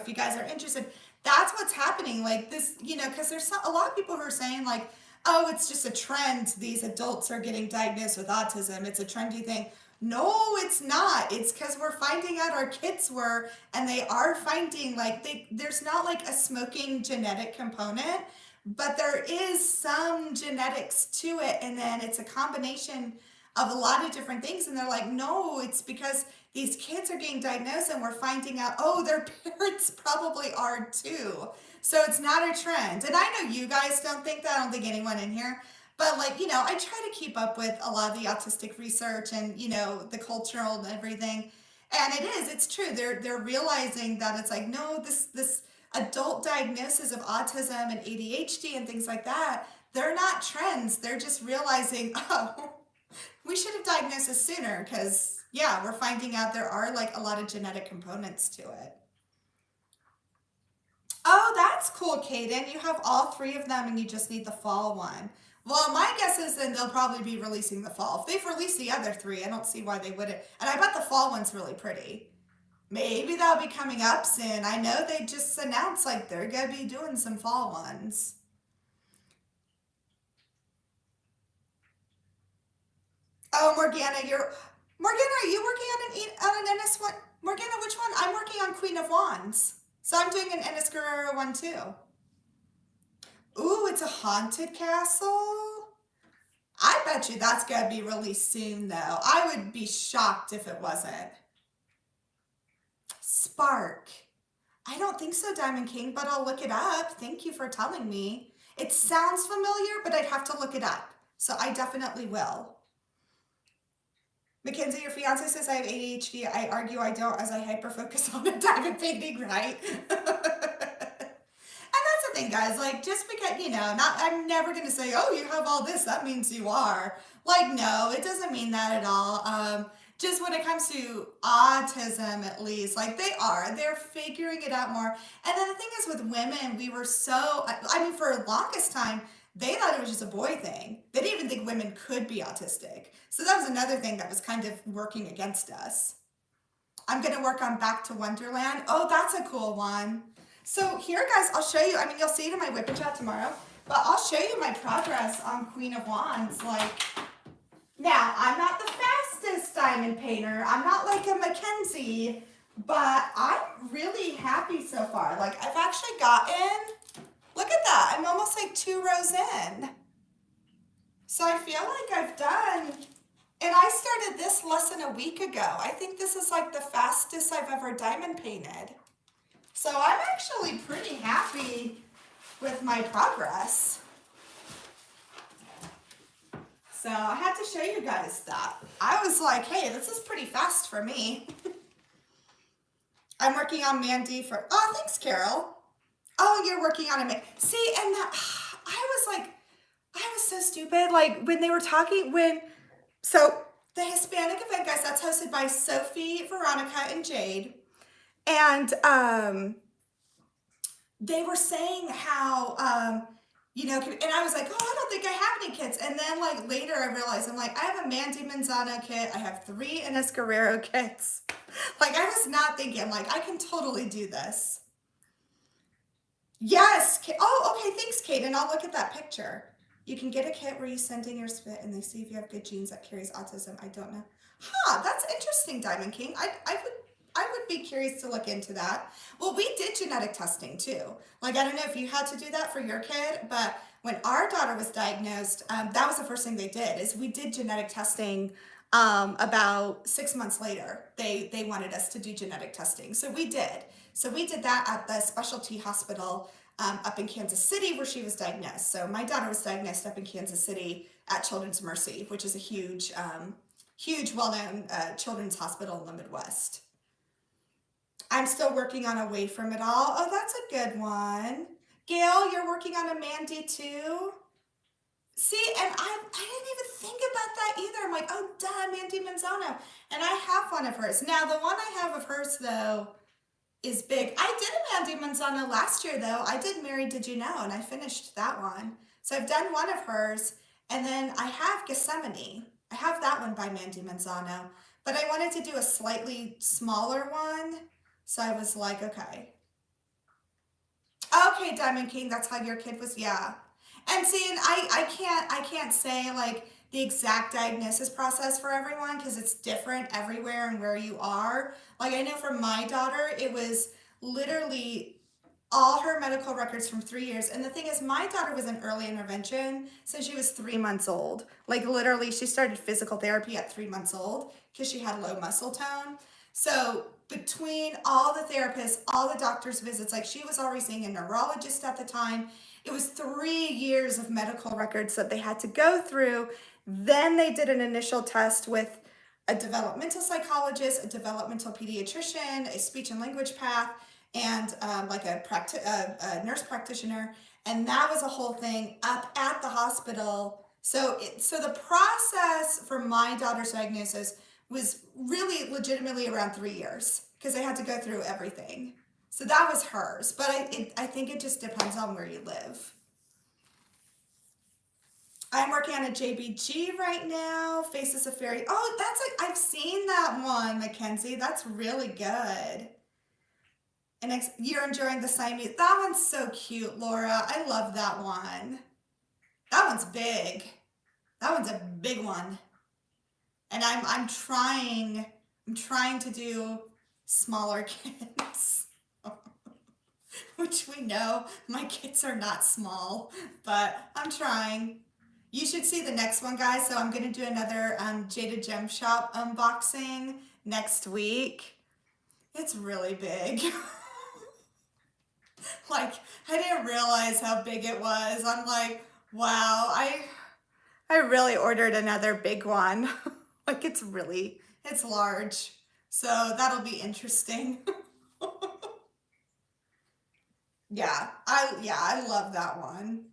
you guys are interested, that's what's happening. Like this, because there's a lot of people who are saying like, oh, it's just a trend. These adults are getting diagnosed with autism. It's a trendy thing. No, it's not. It's because we're finding out our kids were, and they are finding like there's not like a smoking genetic component, but there is some genetics to it. And then it's a combination of a lot of different things. And they're like, no, it's because these kids are getting diagnosed and we're finding out, oh, their parents probably are too. So it's not a trend. And I know you guys don't think that. I don't think anyone in here. But like, I try to keep up with a lot of the autistic research and, the cultural and everything. And it's true. They're realizing that it's like, no, this adult diagnosis of autism and ADHD and things like that, they're not trends. They're just realizing, oh, we should have diagnosed this sooner because Yeah, we're finding out there are like a lot of genetic components to it. Oh, that's cool, Kaden. You have all three of them and you just need the fall one. Well, my guess is then they'll probably be releasing the fall. If they've released the other three, I don't see why they wouldn't. And I bet the fall one's really pretty. Maybe they'll be coming up soon. I know they just announced like they're gonna be doing some fall ones. Oh, Morgana, are you working on an Ennis one? Morgana, which one? I'm working on Queen of Wands. So I'm doing an Ennis Guerrero one too. Ooh, it's a haunted castle. I bet you that's gonna be released soon though. I would be shocked if it wasn't. Spark. I don't think so, Diamond King, but I'll look it up. Thank you for telling me. It sounds familiar, but I'd have to look it up. So I definitely will. Mackenzie, your fiance says I have ADHD. I argue I don't as I hyper-focus on a diamond painting, right? And that's the thing, guys. Like, just because, I'm never going to say, oh, you have all this, that means you are. Like, no, it doesn't mean that at all. Just when it comes to autism, at least, like they're figuring it out more. And then the thing is with women, we were so, I mean, for the longest time, they thought it was just a boy thing. They didn't even think women could be autistic. So that was another thing that was kind of working against us. I'm going to work on Back to Wonderland. Oh, that's a cool one. So here, guys, I'll show you. I mean, you'll see it in my whip and chat tomorrow, but I'll show you my progress on Queen of Wands. Like, now, I'm not the fastest diamond painter. I'm not like a Mackenzie, but I'm really happy so far. Like, I've actually gotten, look at that. I'm almost like 2 rows in. So I feel like I've done, and I started this less than a week ago. I think this is like the fastest I've ever diamond painted. So I'm actually pretty happy with my progress. So I had to show you guys that. I was like, hey, this is pretty fast for me. I'm working on Mandy for, oh, thanks, Carol. Oh, you're working on it. See, and that, I was so stupid. Like when they were talking, so the Hispanic event, guys, that's hosted by Sophie, Veronica, and Jade. And they were saying how, and I was like, oh, I don't think I have any kits. And then like later I realized, I'm like, I have a Mandy Manzano kit. I have 3 Ines Guerrero kits. Like I was not thinking, like, I can totally do this. Yes. Oh, okay. Thanks, Kate. And I'll look at that picture. You can get a kit where you send in your spit and they see if you have good genes that carries autism. I don't know. Huh, that's interesting, Diamond King. I would be curious to look into that. Well, we did genetic testing too. Like, I don't know if you had to do that for your kid, but when our daughter was diagnosed, that was the first thing they did, is we did genetic testing. About 6 months later, they wanted us to do genetic testing. So we did. So we did that at the specialty hospital up in Kansas City where she was diagnosed. So my daughter was diagnosed up in Kansas City at Children's Mercy, which is a huge, well-known children's hospital in the Midwest. I'm still working on Away From It All. Oh, that's a good one. Gail, you're working on a Mandy too? See, and I didn't even think about that either. I'm like, oh, duh, Mandy Manzano. And I have one of hers. Now, the one I have of hers, though, is big. I did a Mandy Manzano last year, though. I did Mary Did You Know, and I finished that one. So I've done one of hers, and then I have Gethsemane. I have that one by Mandy Manzano. But I wanted to do a slightly smaller one. So I was like, okay. Okay, Diamond King, that's how your kid was, yeah. And see, and I can't say like the exact diagnosis process for everyone because it's different everywhere and where you are. Like I know for my daughter, it was literally all her medical records from 3 years. And the thing is, my daughter was in early intervention since she was 3 months old. Like literally, she started physical therapy at 3 months old because she had low muscle tone. So between all the therapists, all the doctor's visits, like she was already seeing a neurologist at the time. It was 3 years of medical records that they had to go through. Then they did an initial test with a developmental psychologist, a developmental pediatrician, a speech and language path, and like a nurse practitioner. And that was a whole thing up at the hospital. So the process for my daughter's diagnosis was really legitimately around 3 years because I had to go through everything. So that was hers, but I think it just depends on where you live. I'm working on a JBG right now. Faces of Fairy. Oh, that's I've seen that one, Mackenzie. That's really good. And you're enjoying the Siamese. That one's so cute, Laura. I love that one. That one's big. That one's a big one. And I'm trying to do smaller kids. Which we know my kids are not small, but I'm trying. You should see the next one, guys. So I'm going to do another Jada Gem Shop unboxing next week. It's really big. Like, I didn't realize how big it was. I'm like, wow, I really ordered another big one. Like, it's large. So that'll be interesting. Yeah, I love that one.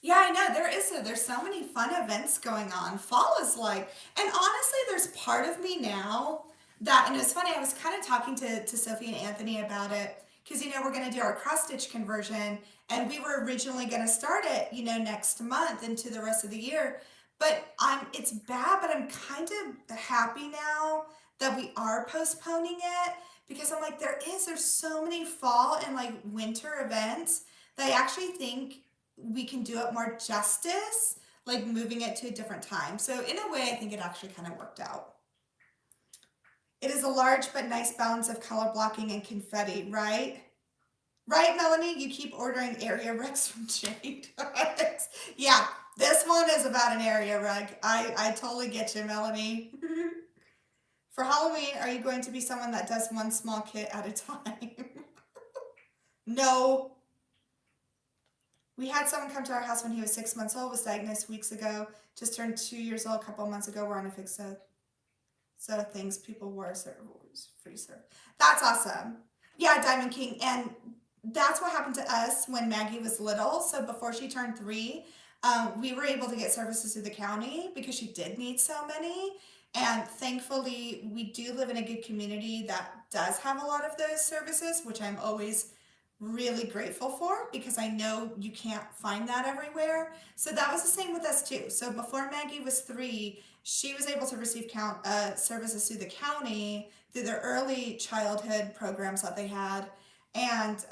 Yeah, I know there's so many fun events going on. Fall is like, and honestly, there's part of me now that, and it's funny, I was kind of talking to Sophie and Anthony about it, because, we're going to do our cross stitch conversion, and we were originally going to start it, next month into the rest of the year, but it's bad, but I'm kind of happy now that we are postponing it, because I'm like, there's so many fall and like winter events that I actually think we can do it more justice, like moving it to a different time. So in a way, I think it actually kind of worked out. It is a large but nice balance of color blocking and confetti, right? Right, Melanie? You keep ordering area rugs from Jade. Yeah, this one is about an area rug. I totally get you, Melanie. For Halloween, are you going to be someone that does one small kit at a time? No. We had someone come to our house when he was 6 months old, was diagnosed weeks ago, just turned 2 years old a couple of months ago. We're on a fix so things people wore free serve. That's awesome. Yeah, Diamond King. And that's what happened to us when Maggie was little. So before she turned 3, we were able to get services through the county because she did need so many. And thankfully, we do live in a good community that does have a lot of those services, which I'm always really grateful for, because I know you can't find that everywhere. So that was the same with us too. So before Maggie was 3, she was able to receive services through the county, through their early childhood programs that they had. And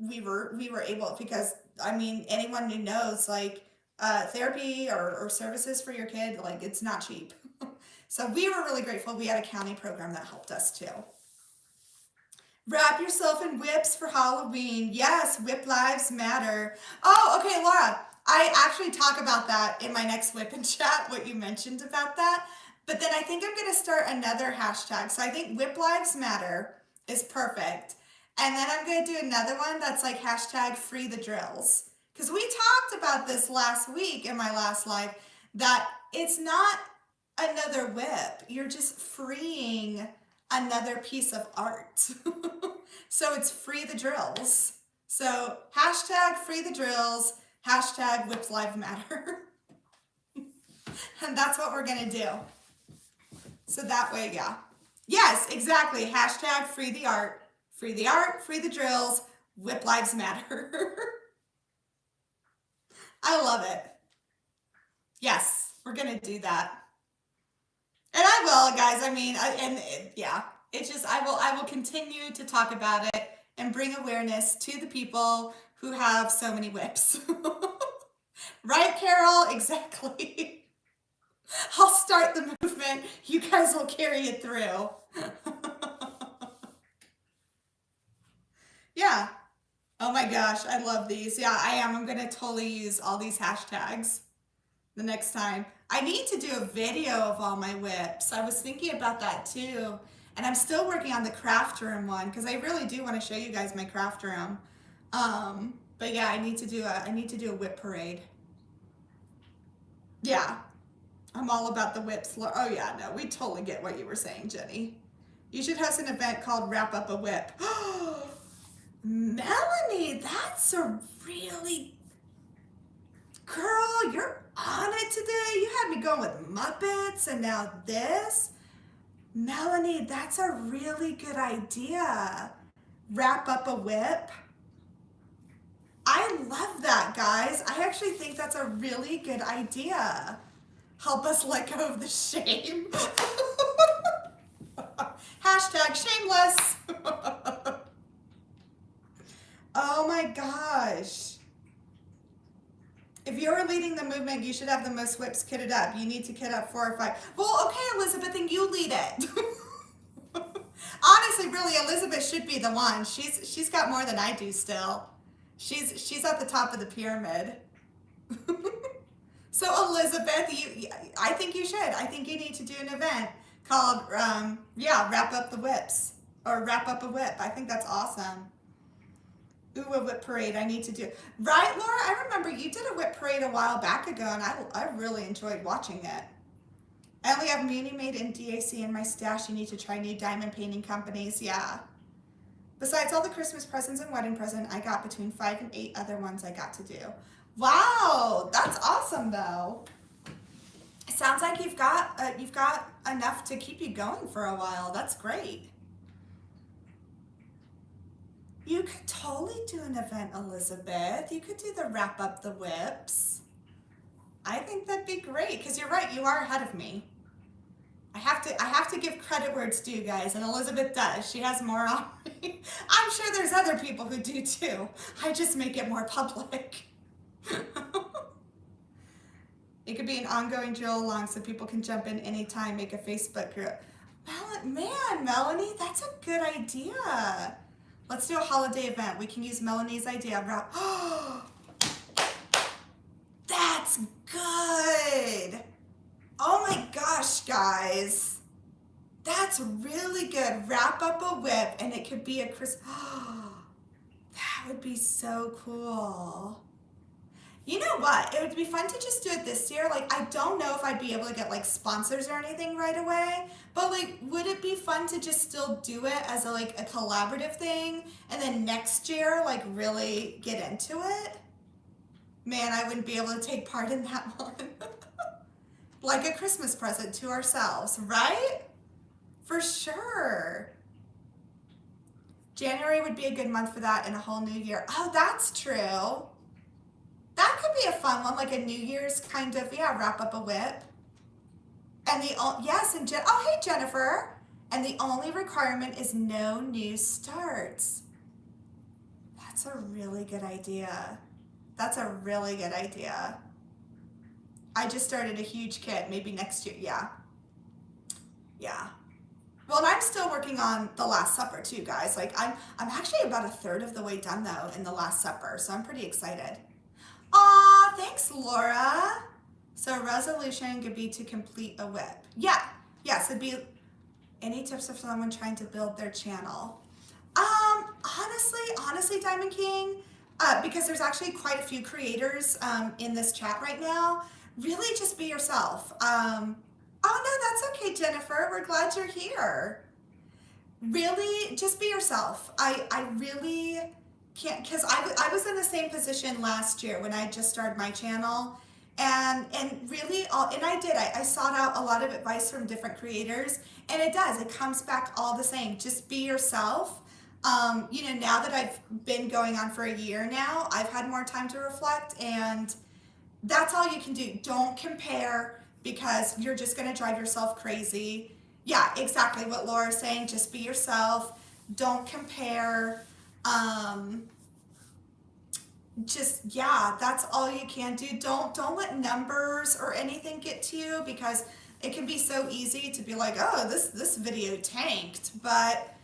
we were able, because anyone who knows, like, therapy or services for your kid, like, it's not cheap. So we were really grateful we had a county program that helped us too. Wrap yourself in whips for Halloween. Yes, Whip Lives Matter. Oh, okay, Laura. I actually talk about that in my next Whip and Chat, what you mentioned about that. But then I think I'm going to start another hashtag. So I think Whip Lives Matter is perfect. And then I'm going to do another one that's like hashtag Free the Drills. Because we talked about this last week in my last live, that it's not another whip. You're just freeing another piece of art. So it's Free the Drills. So hashtag Free the Drills, hashtag Whips Lives Matter. And that's what we're going to do. So that way, yeah. Yes, exactly. Hashtag Free the Art, Free the Drills, Whip Lives Matter. I love it. Yes, we're going to do that. And I will, guys. Yeah, it's just, I will continue to talk about it and bring awareness to the people who have so many whips. Right, Carol? Exactly. I'll start the movement. You guys will carry it through. Yeah. Oh my gosh, I love these. Yeah, I am. I'm going to totally use all these hashtags the next time. I need to do a video of all my whips. I was thinking about that too. And I'm still working on the craft room one, because I really do want to show you guys my craft room. But yeah, I need to do a whip parade. Yeah. I'm all about the whips. Oh yeah, no, we totally get what you were saying, Jenny. You should host an event called Wrap Up a Whip. Melanie, that's a really, girl, you're on it today. You had me going with Muppets and now this. Melanie, that's a really good idea. Wrap up a whip. I love that, guys. I actually think that's a really good idea. Help us let go of the shame. Hashtag shameless. Oh my gosh. If you're leading the movement, you should have the most whips kitted up. You need to kit up 4 or 5. Well, okay, Elizabeth, then you lead it. Honestly, really, Elizabeth should be the one. She's got more than I do still. She's at the top of the pyramid. So Elizabeth, I think you should. I think you need to do an event called wrap up the whips or wrap up a whip. I think that's awesome. Ooh, a whip parade. I need to do. Right, Laura? I remember you did a whip parade a while back ago, and I really enjoyed watching it. I only have Muni Made and DAC in my stash. You need to try new diamond painting companies. Yeah. Besides all the Christmas presents and wedding present, I got between 5 and 8 other ones I got to do. Wow, that's awesome though. It sounds like you've got enough to keep you going for a while. That's great. You could totally do an event, Elizabeth. You could do the wrap up the whips. I think that'd be great because you're right. You are ahead of me. I have to give credit where it's due, guys, and Elizabeth does. She has more on me. I'm sure there's other people who do too. I just make it more public. It could be an ongoing drill along so people can jump in anytime, make a Facebook group. Man, Melanie, that's a good idea. Let's do a holiday event. We can use Melanie's idea. That's good. Oh my gosh, guys. That's really good. Wrap up a whip and it could be a that would be so cool. You know what? It would be fun to just do it this year. Like, I don't know if I'd be able to get like sponsors or anything right away, but like, would it be fun to just still do it as a collaborative thing and then next year, like really get into it? Man, I wouldn't be able to take part in that one. Like a Christmas present to ourselves, right? For sure. January would be a good month for that and a whole new year. Oh, that's true. That could be a fun one, like a New Year's kind of, wrap up a whip. And oh, hey, Jennifer. And the only requirement is no new starts. That's a really good idea. That's a really good idea. I just started a huge kit, maybe next year, yeah. Well, and I'm still working on the Last Supper too, guys. Like, I'm actually about a third of the way done though in the Last Supper, so I'm pretty excited. Aw, thanks, Laura. So a resolution could be to complete a whip. Yes, it'd be any tips for someone trying to build their channel. Honestly, Diamond King, because there's actually quite a few creators in this chat right now, really just be yourself. Oh no, that's okay, Jennifer. We're glad you're here. Really, just be yourself. I really can't, because I was in the same position last year when I just started my channel, and really I sought out a lot of advice from different creators, and it comes back all the same. Just be yourself. Now that I've been going on for a year now, I've had more time to reflect, and that's all you can do. Don't compare, because you're just going to drive yourself crazy. Yeah, exactly what Laura's saying. Just be yourself. Don't compare. That's all you can do. Don't let numbers or anything get to you, because it can be so easy to be like, oh, this video tanked, but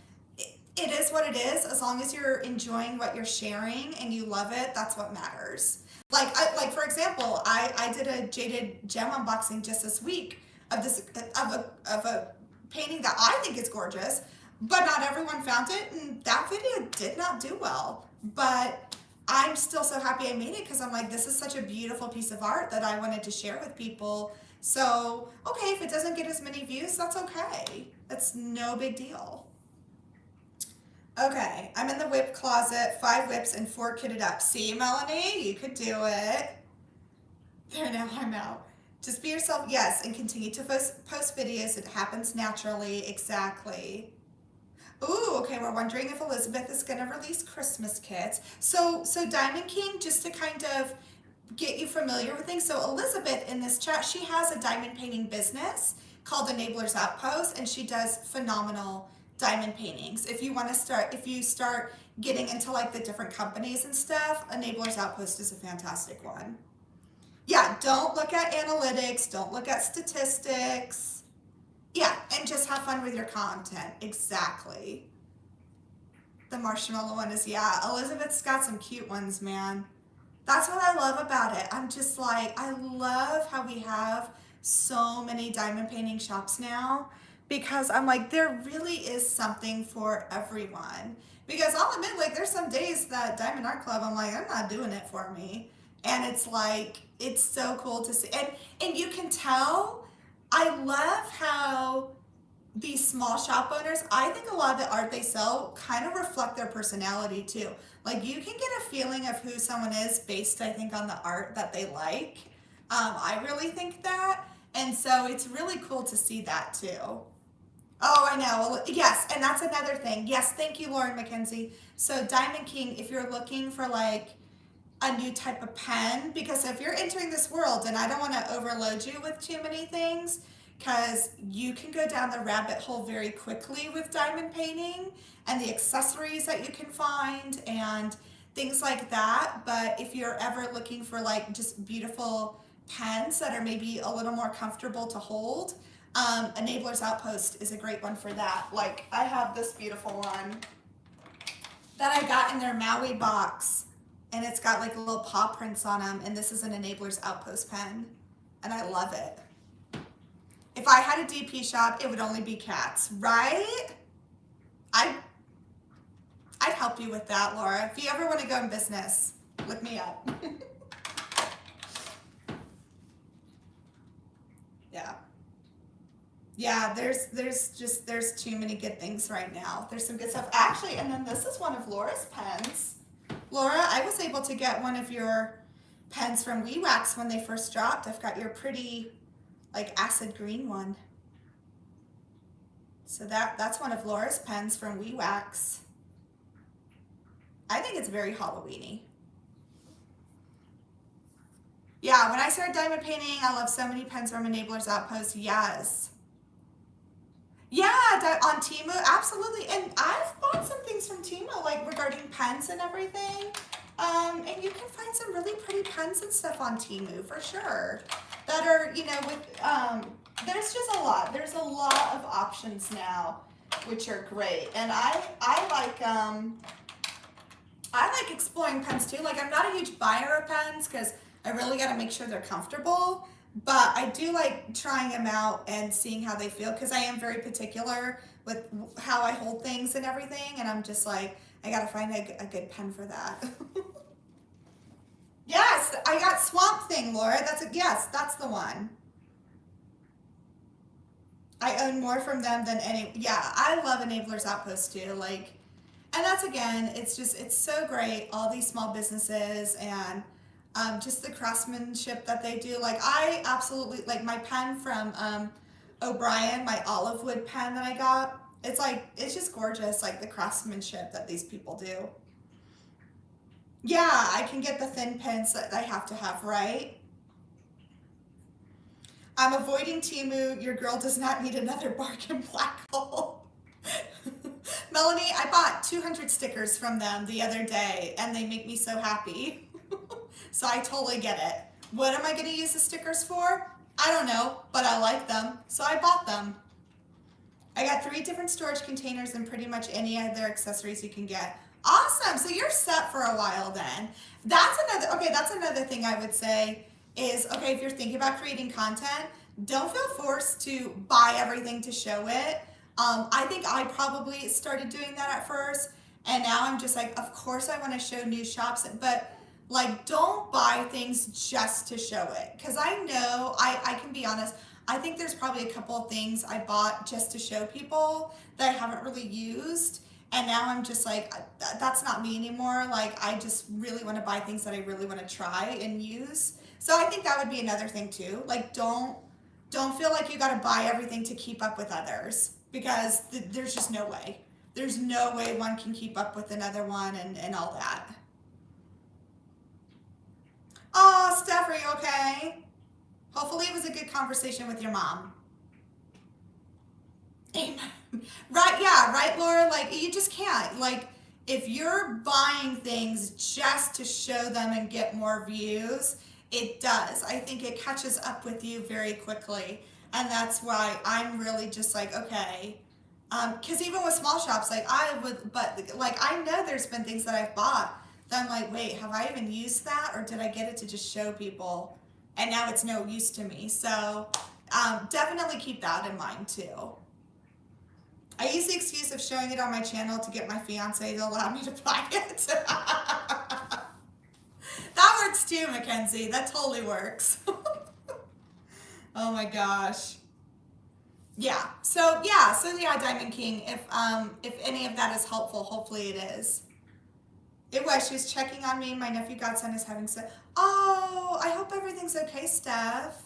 it is what it is. As long as you're enjoying what you're sharing and you love it, that's what matters. Like for example, I did a jaded gem unboxing just this week of a painting that I think is gorgeous, but not everyone found it, and that video did not do well. But I'm still so happy I made it, because I'm like, this is such a beautiful piece of art that I wanted to share with people. So, okay, if it doesn't get as many views, that's okay. That's no big deal. Okay, I'm in the whip closet, 5 whips and 4 kitted up. See, Melanie, you could do it. There, now I'm out. Just be yourself, yes, and continue to post videos. It happens naturally, exactly. Ooh, okay, we're wondering if Elizabeth is going to release Christmas kits. So Diamond King, just to kind of get you familiar with things. So Elizabeth in this chat, she has a diamond painting business called Enablers Outpost, and she does phenomenal diamond paintings. If you want to start, if you start getting into like the different companies and stuff, Enablers Outpost is a fantastic one. Yeah, don't look at analytics, don't look at statistics. Yeah, and just have fun with your content. Exactly. The marshmallow one is, yeah, Elizabeth's got some cute ones, man. That's what I love about it. I'm just like, I love how we have so many diamond painting shops now, because I'm like, there really is something for everyone. Because I'll admit, like, there's some days that Diamond Art Club, I'm like, I'm not doing it for me. And it's like, it's so cool to see. And you can tell, I love how these small shop owners, I think a lot of the art they sell kind of reflect their personality too. Like, you can get a feeling of who someone is based, I think, on the art that they like. I really think that. And so it's really cool to see that too. Oh, I know. Well, yes, and that's another thing. Yes, thank you, Lauren McKenzie. So Diamond King, if you're looking for like a new type of pen, because if you're entering this world, and I don't want to overload you with too many things, because you can go down the rabbit hole very quickly with diamond painting and the accessories that you can find and things like that. But if you're ever looking for like just beautiful pens that are maybe a little more comfortable to hold, Enablers Outpost is a great one for that. Like, I have this beautiful one that I got in their Maui box, and it's got like little paw prints on them, and this is an Enablers Outpost pen, and I love it. If I had a DP shop, it would only be cats, right? I'd help you with that, Laura. If you ever want to go in business, look me up. Yeah. Yeah, there's too many good things right now. There's some good stuff. Actually, and then this is one of Laura's pens. Laura, I was able to get one of your pens from WeWax when they first dropped. I've got your pretty, like, acid green one. So that's one of Laura's pens from WeWax. I think it's very Halloween-y. Yeah, when I started diamond painting, I love so many pens from Enablers Outpost. Yes. Yeah, on Temu, absolutely. And I've bought some things from Temu, like regarding pens and everything. And you can find some really pretty pens and stuff on Temu for sure. That are, you know, with there's just a lot. There's a lot of options now, which are great. And I like exploring pens too. Like, I'm not a huge buyer of pens because I really got to make sure they're comfortable. But I do like trying them out and seeing how they feel, because I am very particular with how I hold things and everything. And I'm just like, I got to find a good pen for that. Yes, I got Swamp Thing, Laura. Yes, that's the one. I own more from them than any. Yeah, I love Enablers Outpost too. Like, and that's, again, it's so great. All these small businesses and just the craftsmanship that they do. Like, I absolutely, like my pen from O'Brien, my olive wood pen that I got. It's like, it's just gorgeous, like the craftsmanship that these people do. Yeah, I can get the thin pens that I have to have, right? I'm avoiding Temu. Your girl does not need another bargain black hole. Melanie, I bought 200 stickers from them the other day, and they make me so happy. So I totally get it. What am I going to use the stickers for? I don't know, but I like them, so I bought them. I got 3 different storage containers and pretty much any other accessories you can get. Awesome, so you're set for a while then. That's another thing I would say is, okay, if you're thinking about creating content, don't feel forced to buy everything to show it. I think I probably started doing that at first, and now I'm just like, of course I want to show new shops, but like, don't buy things just to show it. Because I know, I can be honest, I think there's probably a couple of things I bought just to show people that I haven't really used. And now I'm just like, that's not me anymore. Like, I just really want to buy things that I really want to try and use. So I think that would be another thing too. Like, don't feel like you got to buy everything to keep up with others, because there's just no way. There's no way one can keep up with another one and all that. Oh, Steph, are you okay? Hopefully it was a good conversation with your mom. Amen. Right, yeah, right, Laura? Like, you just can't. Like, if you're buying things just to show them and get more views, it does. I think it catches up with you very quickly. And that's why I'm really just like, okay. Because even with small shops, like, like, I know there's been things that I've bought that I'm like, wait, have I even used that? Or did I get it to just show people? And now it's no use to me. So, definitely keep that in mind too. I use the excuse of showing it on my channel to get my fiance to allow me to buy it. That works too, Mackenzie. That totally works. Oh my gosh. Yeah. So yeah, Diamond King, if any of that is helpful, hopefully it is. It was. She was checking on me. My nephew godson is having Oh, I hope everything's okay, Steph.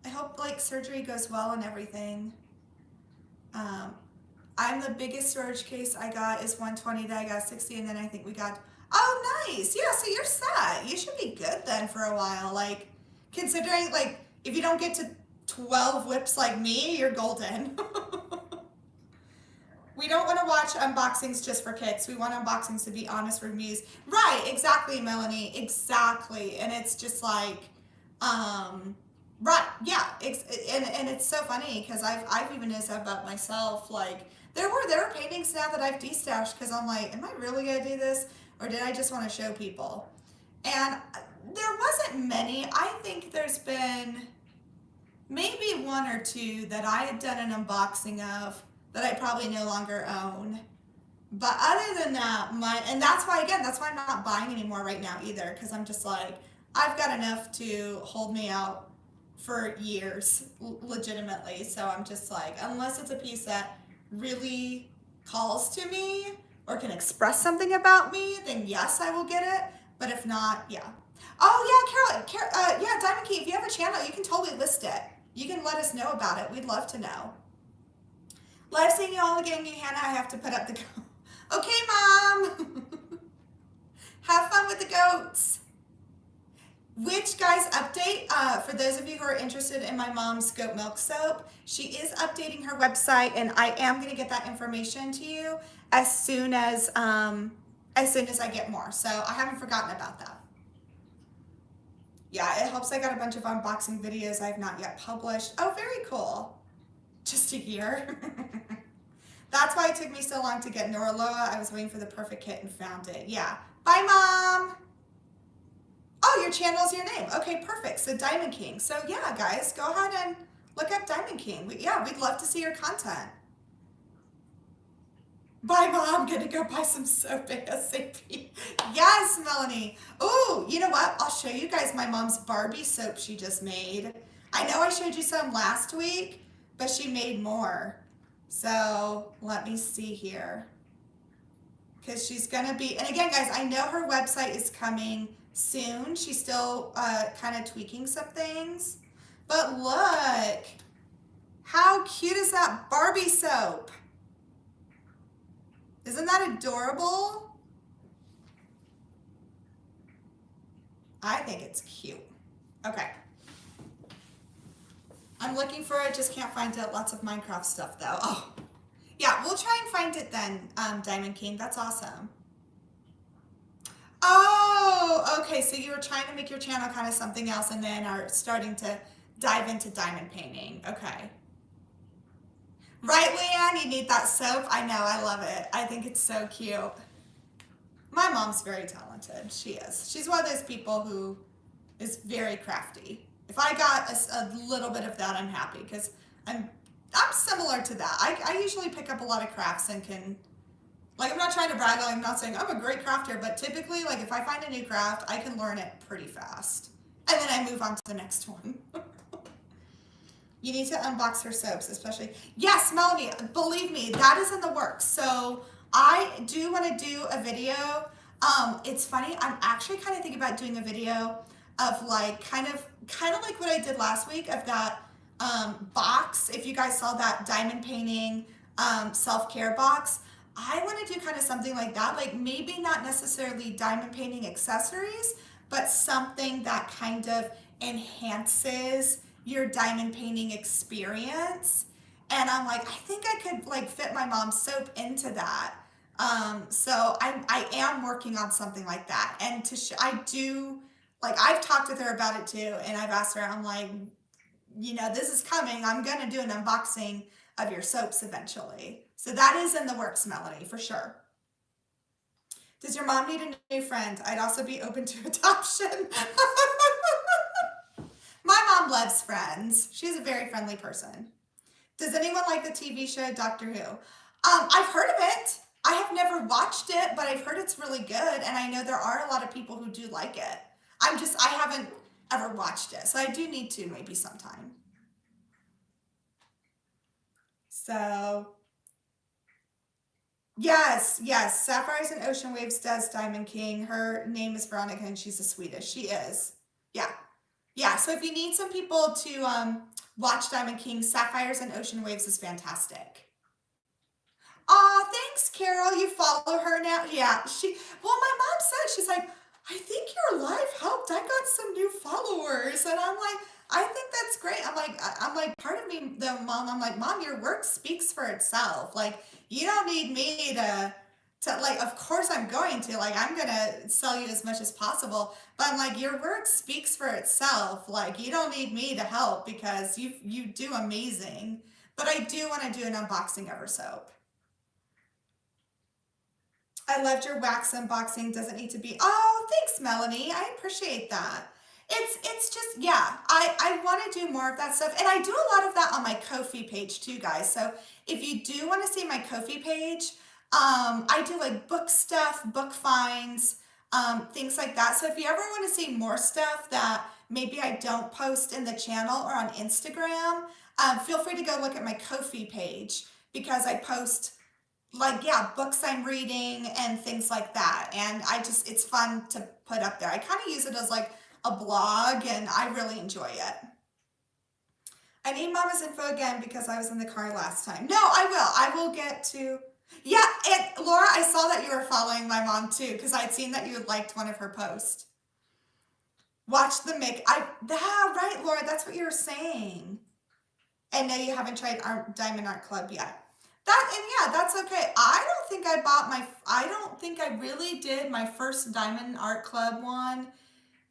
I hope like surgery goes well and everything. I'm the biggest storage case I got is 120, then I got 60, and then I think we got, oh, nice. Yeah, so you're set. You should be good then for a while. Like, considering, like, if you don't get to 12 whips like me, you're golden. We don't want to watch unboxings just for kicks. We want unboxings to be honest reviews. Right, exactly, Melanie. Exactly. And it's just like, right, yeah. And it's so funny because I've even noticed that about myself. Like, there were paintings now that I've destashed because I'm like, am I really gonna do this, or did I just want to show people? And there wasn't many. I think there's been maybe one or two that I had done an unboxing of that I probably no longer own. But other than that, and that's why I'm not buying anymore right now either, because I'm just like, I've got enough to hold me out for years, legitimately. So I'm just like, unless it's a piece that really calls to me or can express something about me, then yes, I will get it. But if not, yeah. Oh yeah, Carol, yeah, Diamond Key, if you have a channel, you can totally list it. You can let us know about it. We'd love to know. Love seeing you all again, Hannah. I have to put up the goat. Okay, Mom. Have fun with the goats. Which, guys, update, for those of you who are interested in my mom's goat milk soap, she is updating her website, and I am going to get that information to you as soon as I get more. So I haven't forgotten about that. Yeah, it helps I got a bunch of unboxing videos I have not yet published. Oh, very cool. Just a year. That's why it took me so long to get Noraloa. I was waiting for the perfect kit and found it. Yeah. Bye, Mom. Oh, your channel's your name. Okay, perfect. So Diamond King. So yeah, guys, go ahead and look up Diamond King. We'd love to see your content. Bye, Mom. I'm gonna go buy some soap ASAP. Yes, Melanie. Oh, you know what? I'll show you guys my mom's Barbie soap she just made. I know I showed you some last week, but she made more. So let me see here. Because she's gonna be, and again, guys, I know her website is coming soon. She's still kind of tweaking some things. But look, how cute is that Barbie soap? Isn't that adorable? I think it's cute. Okay. I'm looking for it, just can't find it. Lots of Minecraft stuff though. Oh, yeah, we'll try and find it then, Diamond King. That's awesome. Oh, okay, so you were trying to make your channel kind of something else and then are starting to dive into diamond painting. Okay. Right, Leanne? You need that soap? I know, I love it. I think it's so cute. My mom's very talented. She is. She's one of those people who is very crafty. If I got a little bit of that, I'm happy because I'm similar to that. I usually pick up a lot of crafts and can, like, I'm not trying to brag, I'm not saying I'm a great crafter, but typically, like, if I find a new craft, I can learn it pretty fast. And then I move on to the next one. You need to unbox her soaps, especially. Yes, Melanie, believe me, that is in the works. So I do want to do a video. It's funny. I'm actually kind of thinking about doing a video of like kind of like what I did last week of that box. If you guys saw that diamond painting self-care box, I want to do kind of something like that. Like maybe not necessarily diamond painting accessories, but something that kind of enhances your diamond painting experience. And I'm like, I think I could like fit my mom's soap into that. So I am working on something like that. And I do, like, I've talked with her about it too. And I've asked her, I'm like, you know, this is coming. I'm going to do an unboxing of your soaps eventually. So that is in the works, Melanie, for sure. Does your mom need a new friend? I'd also be open to adoption. My mom loves Friends. She's a very friendly person. Does anyone like the TV show Doctor Who? I've heard of it. I have never watched it, but I've heard it's really good, and I know there are a lot of people who do like it. I haven't ever watched it, so I do need to maybe sometime. So, yes, Sapphires and Ocean Waves does Diamond King. Her name is Veronica, and she's a Swedish. She is. Yeah. So if you need some people to watch Diamond King, Sapphires and Ocean Waves is fantastic. Aw, thanks, Carol. You follow her now? Yeah, well, my mom said, she's like, I think your live helped. I got some new followers. And I'm like, I think that's great. I'm like, part of me, though, Mom, I'm like, Mom, your work speaks for itself. Like, you don't need me to like, of course I'm going to, like, I'm going to sell you as much as possible. But I'm like, your work speaks for itself. Like, you don't need me to help because you do amazing. But I do want to do an unboxing of her soap. I loved your wax unboxing. Doesn't need to be. Oh, thanks, Melanie. I appreciate that. It's just, yeah, I want to do more of that stuff. And I do a lot of that on my Ko-fi page too, guys. So if you do want to see my Ko-fi page, I do like book stuff, book finds, things like that. So if you ever want to see more stuff that maybe I don't post in the channel or on Instagram, feel free to go look at my Ko-fi page because I post like, yeah, books I'm reading and things like that. And it's fun to put up there. I kind of use it as like a blog and I really enjoy it. I need Mama's info again because I was in the car last time. No, I will. I will get to, yeah, and Laura, I saw that you were following my mom too because I'd seen that you had liked one of her posts. Watch the right, Laura, that's what you were saying. And no, you haven't tried Diamond Art Club yet. That's okay. I don't think I really did my first Diamond Art Club one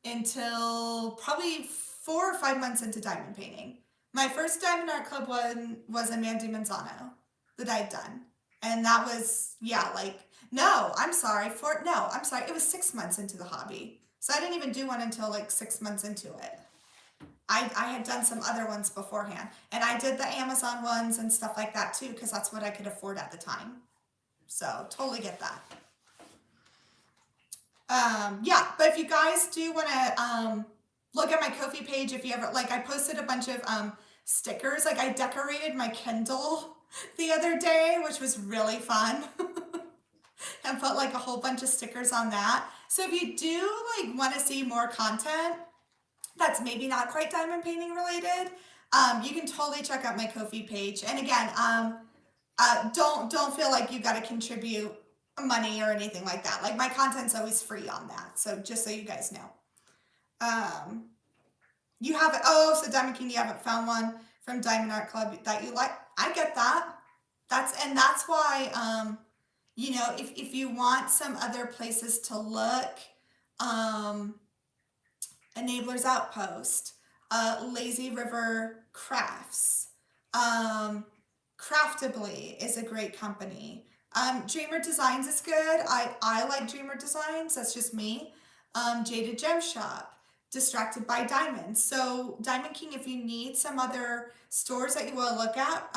until probably 4 or 5 months into diamond painting. My first Diamond Art Club one was a Mandy Manzano that I'd done. And that was, I'm sorry, it was 6 months into the hobby. So I didn't even do one until like 6 months into it. I had done some other ones beforehand. And I did the Amazon ones and stuff like that too, because that's what I could afford at the time. So totally get that. But if you guys do want to look at my Ko-fi page, if you ever, like I posted a bunch of stickers. Like I decorated my Kindle the other day, which was really fun. And put like a whole bunch of stickers on that. So if you do like want to see more content, that's maybe not quite diamond painting related, you can totally check out my Ko-fi page. And again, don't feel like you got to contribute money or anything like that. Like my content's always free on that. So just so you guys know. You haven't, so Diamond King, you haven't found one from Diamond Art Club that you like. I get that. That's why, if you want some other places to look, Enablers Outpost, Lazy River Crafts, Craftably is a great company. Dreamer Designs is good. I like Dreamer Designs. That's just me. Jaded Gem Shop, Distracted by Diamonds. So Diamond King, if you need some other stores that you want to look at,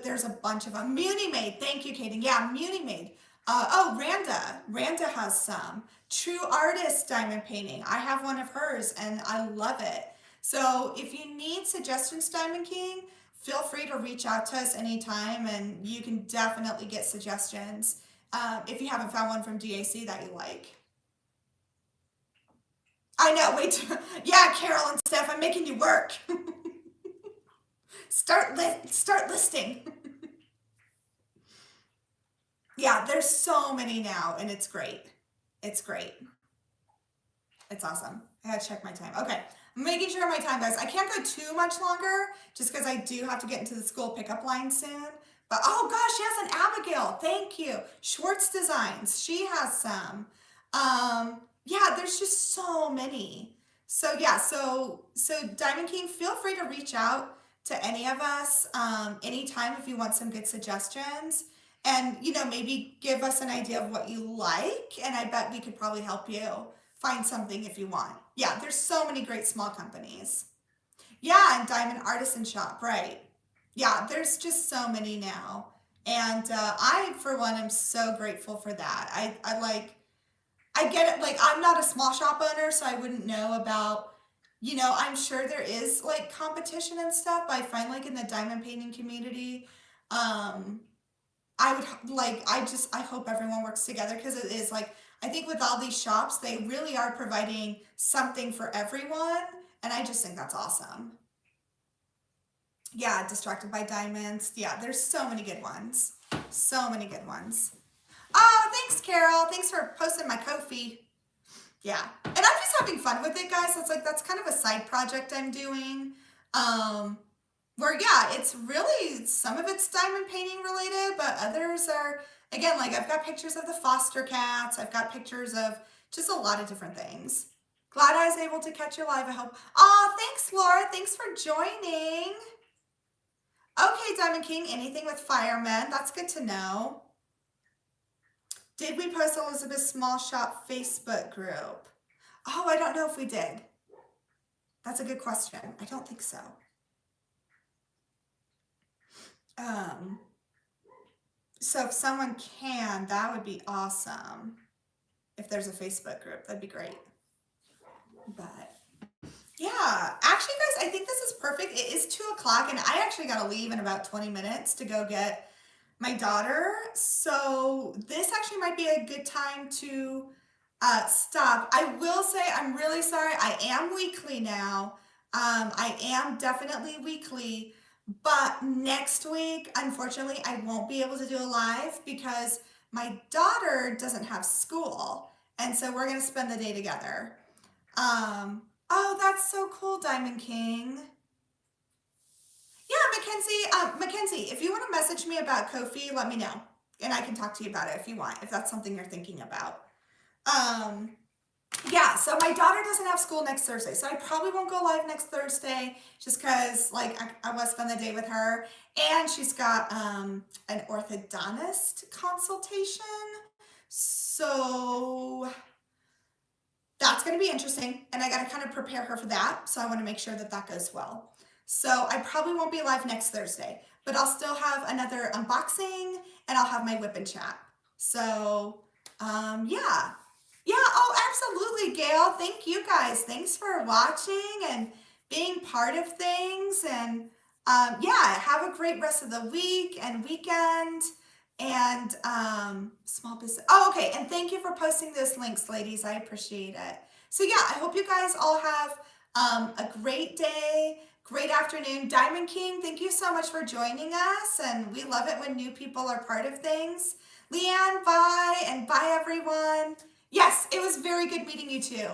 there's a bunch of them. Muni Made, thank you, Kaden. Yeah, Muni Made. Randa has some. True Artist Diamond Painting. I have one of hers and I love it. So if you need suggestions, Diamond King, feel free to reach out to us anytime, and you can definitely get suggestions if you haven't found one from DAC that you like. I know, wait. Yeah, Carol and Steph, I'm making you work. Start listing. Yeah, there's so many now, and it's great. It's great. It's awesome. I gotta check my time. Okay, I'm making sure of my time, guys. I can't go too much longer just because I do have to get into the school pickup line soon. But oh gosh, yes, and Abigail, thank you. Schwartz Designs, she has some. Yeah, there's just so many. So yeah, so Diamond King, feel free to reach out to any of us anytime if you want some good suggestions. And maybe give us an idea of what you like, and I bet we could probably help you find something if you want. Yeah, there's so many great small companies. Yeah, and Diamond Artisan Shop, right. Yeah, there's just so many now. And I, for one, am so grateful for that. I get it. Like, I'm not a small shop owner, so I wouldn't know about, I'm sure there is like competition and stuff, but I find like in the diamond painting community, I would like, I hope everyone works together, because it is like, I think with all these shops, they really are providing something for everyone. And I just think that's awesome. Yeah, Distracted by Diamonds. Yeah, there's so many good ones. So many good ones. Oh, thanks, Carol. Thanks for posting my Ko-fi. Yeah, and I'm just having fun with it, guys. That's kind of a side project I'm doing. Where yeah, it's really, some of it's diamond painting related, but others are, again, like I've got pictures of the foster cats. I've got pictures of just a lot of different things. Glad I was able to catch you live, I hope. Oh, thanks, Laura. Thanks for joining. Okay, Diamond King, anything with firemen? That's good to know. Did we post Elizabeth's Small Shop Facebook group? Oh, I don't know if we did. That's a good question. I don't think so. So if someone can, that would be awesome. If there's a Facebook group, that'd be great. But yeah, actually, guys, I think this is perfect. It is 2 o'clock, and I actually got to leave in about 20 minutes to go get my daughter. So this actually might be a good time to stop. I will say I'm really sorry. I am weekly now. I am definitely weekly. But next week, unfortunately, I won't be able to do a live because my daughter doesn't have school. And so we're going to spend the day together. Oh, that's so cool, Diamond King. Yeah, Mackenzie, if you want to message me about Ko-fi, let me know. And I can talk to you about it if you want, if that's something you're thinking about. Yeah, so my daughter doesn't have school next Thursday, so I probably won't go live next Thursday just because, like, I want to spend the day with her. And she's got an orthodontist consultation. So that's going to be interesting, and I got to kind of prepare her for that. So I want to make sure that that goes well. So I probably won't be live next Thursday, but I'll still have another unboxing, and I'll have my whip and chat. So yeah. Yeah, oh, absolutely, Gail. Thank you, guys. Thanks for watching and being part of things. And yeah, have a great rest of the week and weekend. And small business. Oh, okay. And thank you for posting those links, ladies. I appreciate it. So yeah, I hope you guys all have a great day, great afternoon. Diamond King, thank you so much for joining us. And we love it when new people are part of things. Leanne, bye. And bye, everyone. Yes, it was very good meeting you too.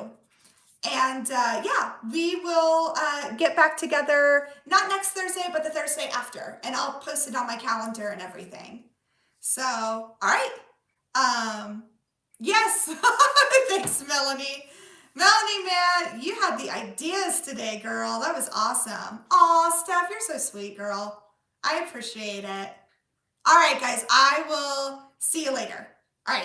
And yeah, we will get back together, not next Thursday, but the Thursday after. And I'll post it on my calendar and everything. So, all right. Yes. Thanks, Melanie. Melanie, man, you had the ideas today, girl. That was awesome. Aw, Steph, you're so sweet, girl. I appreciate it. All right, guys, I will see you later.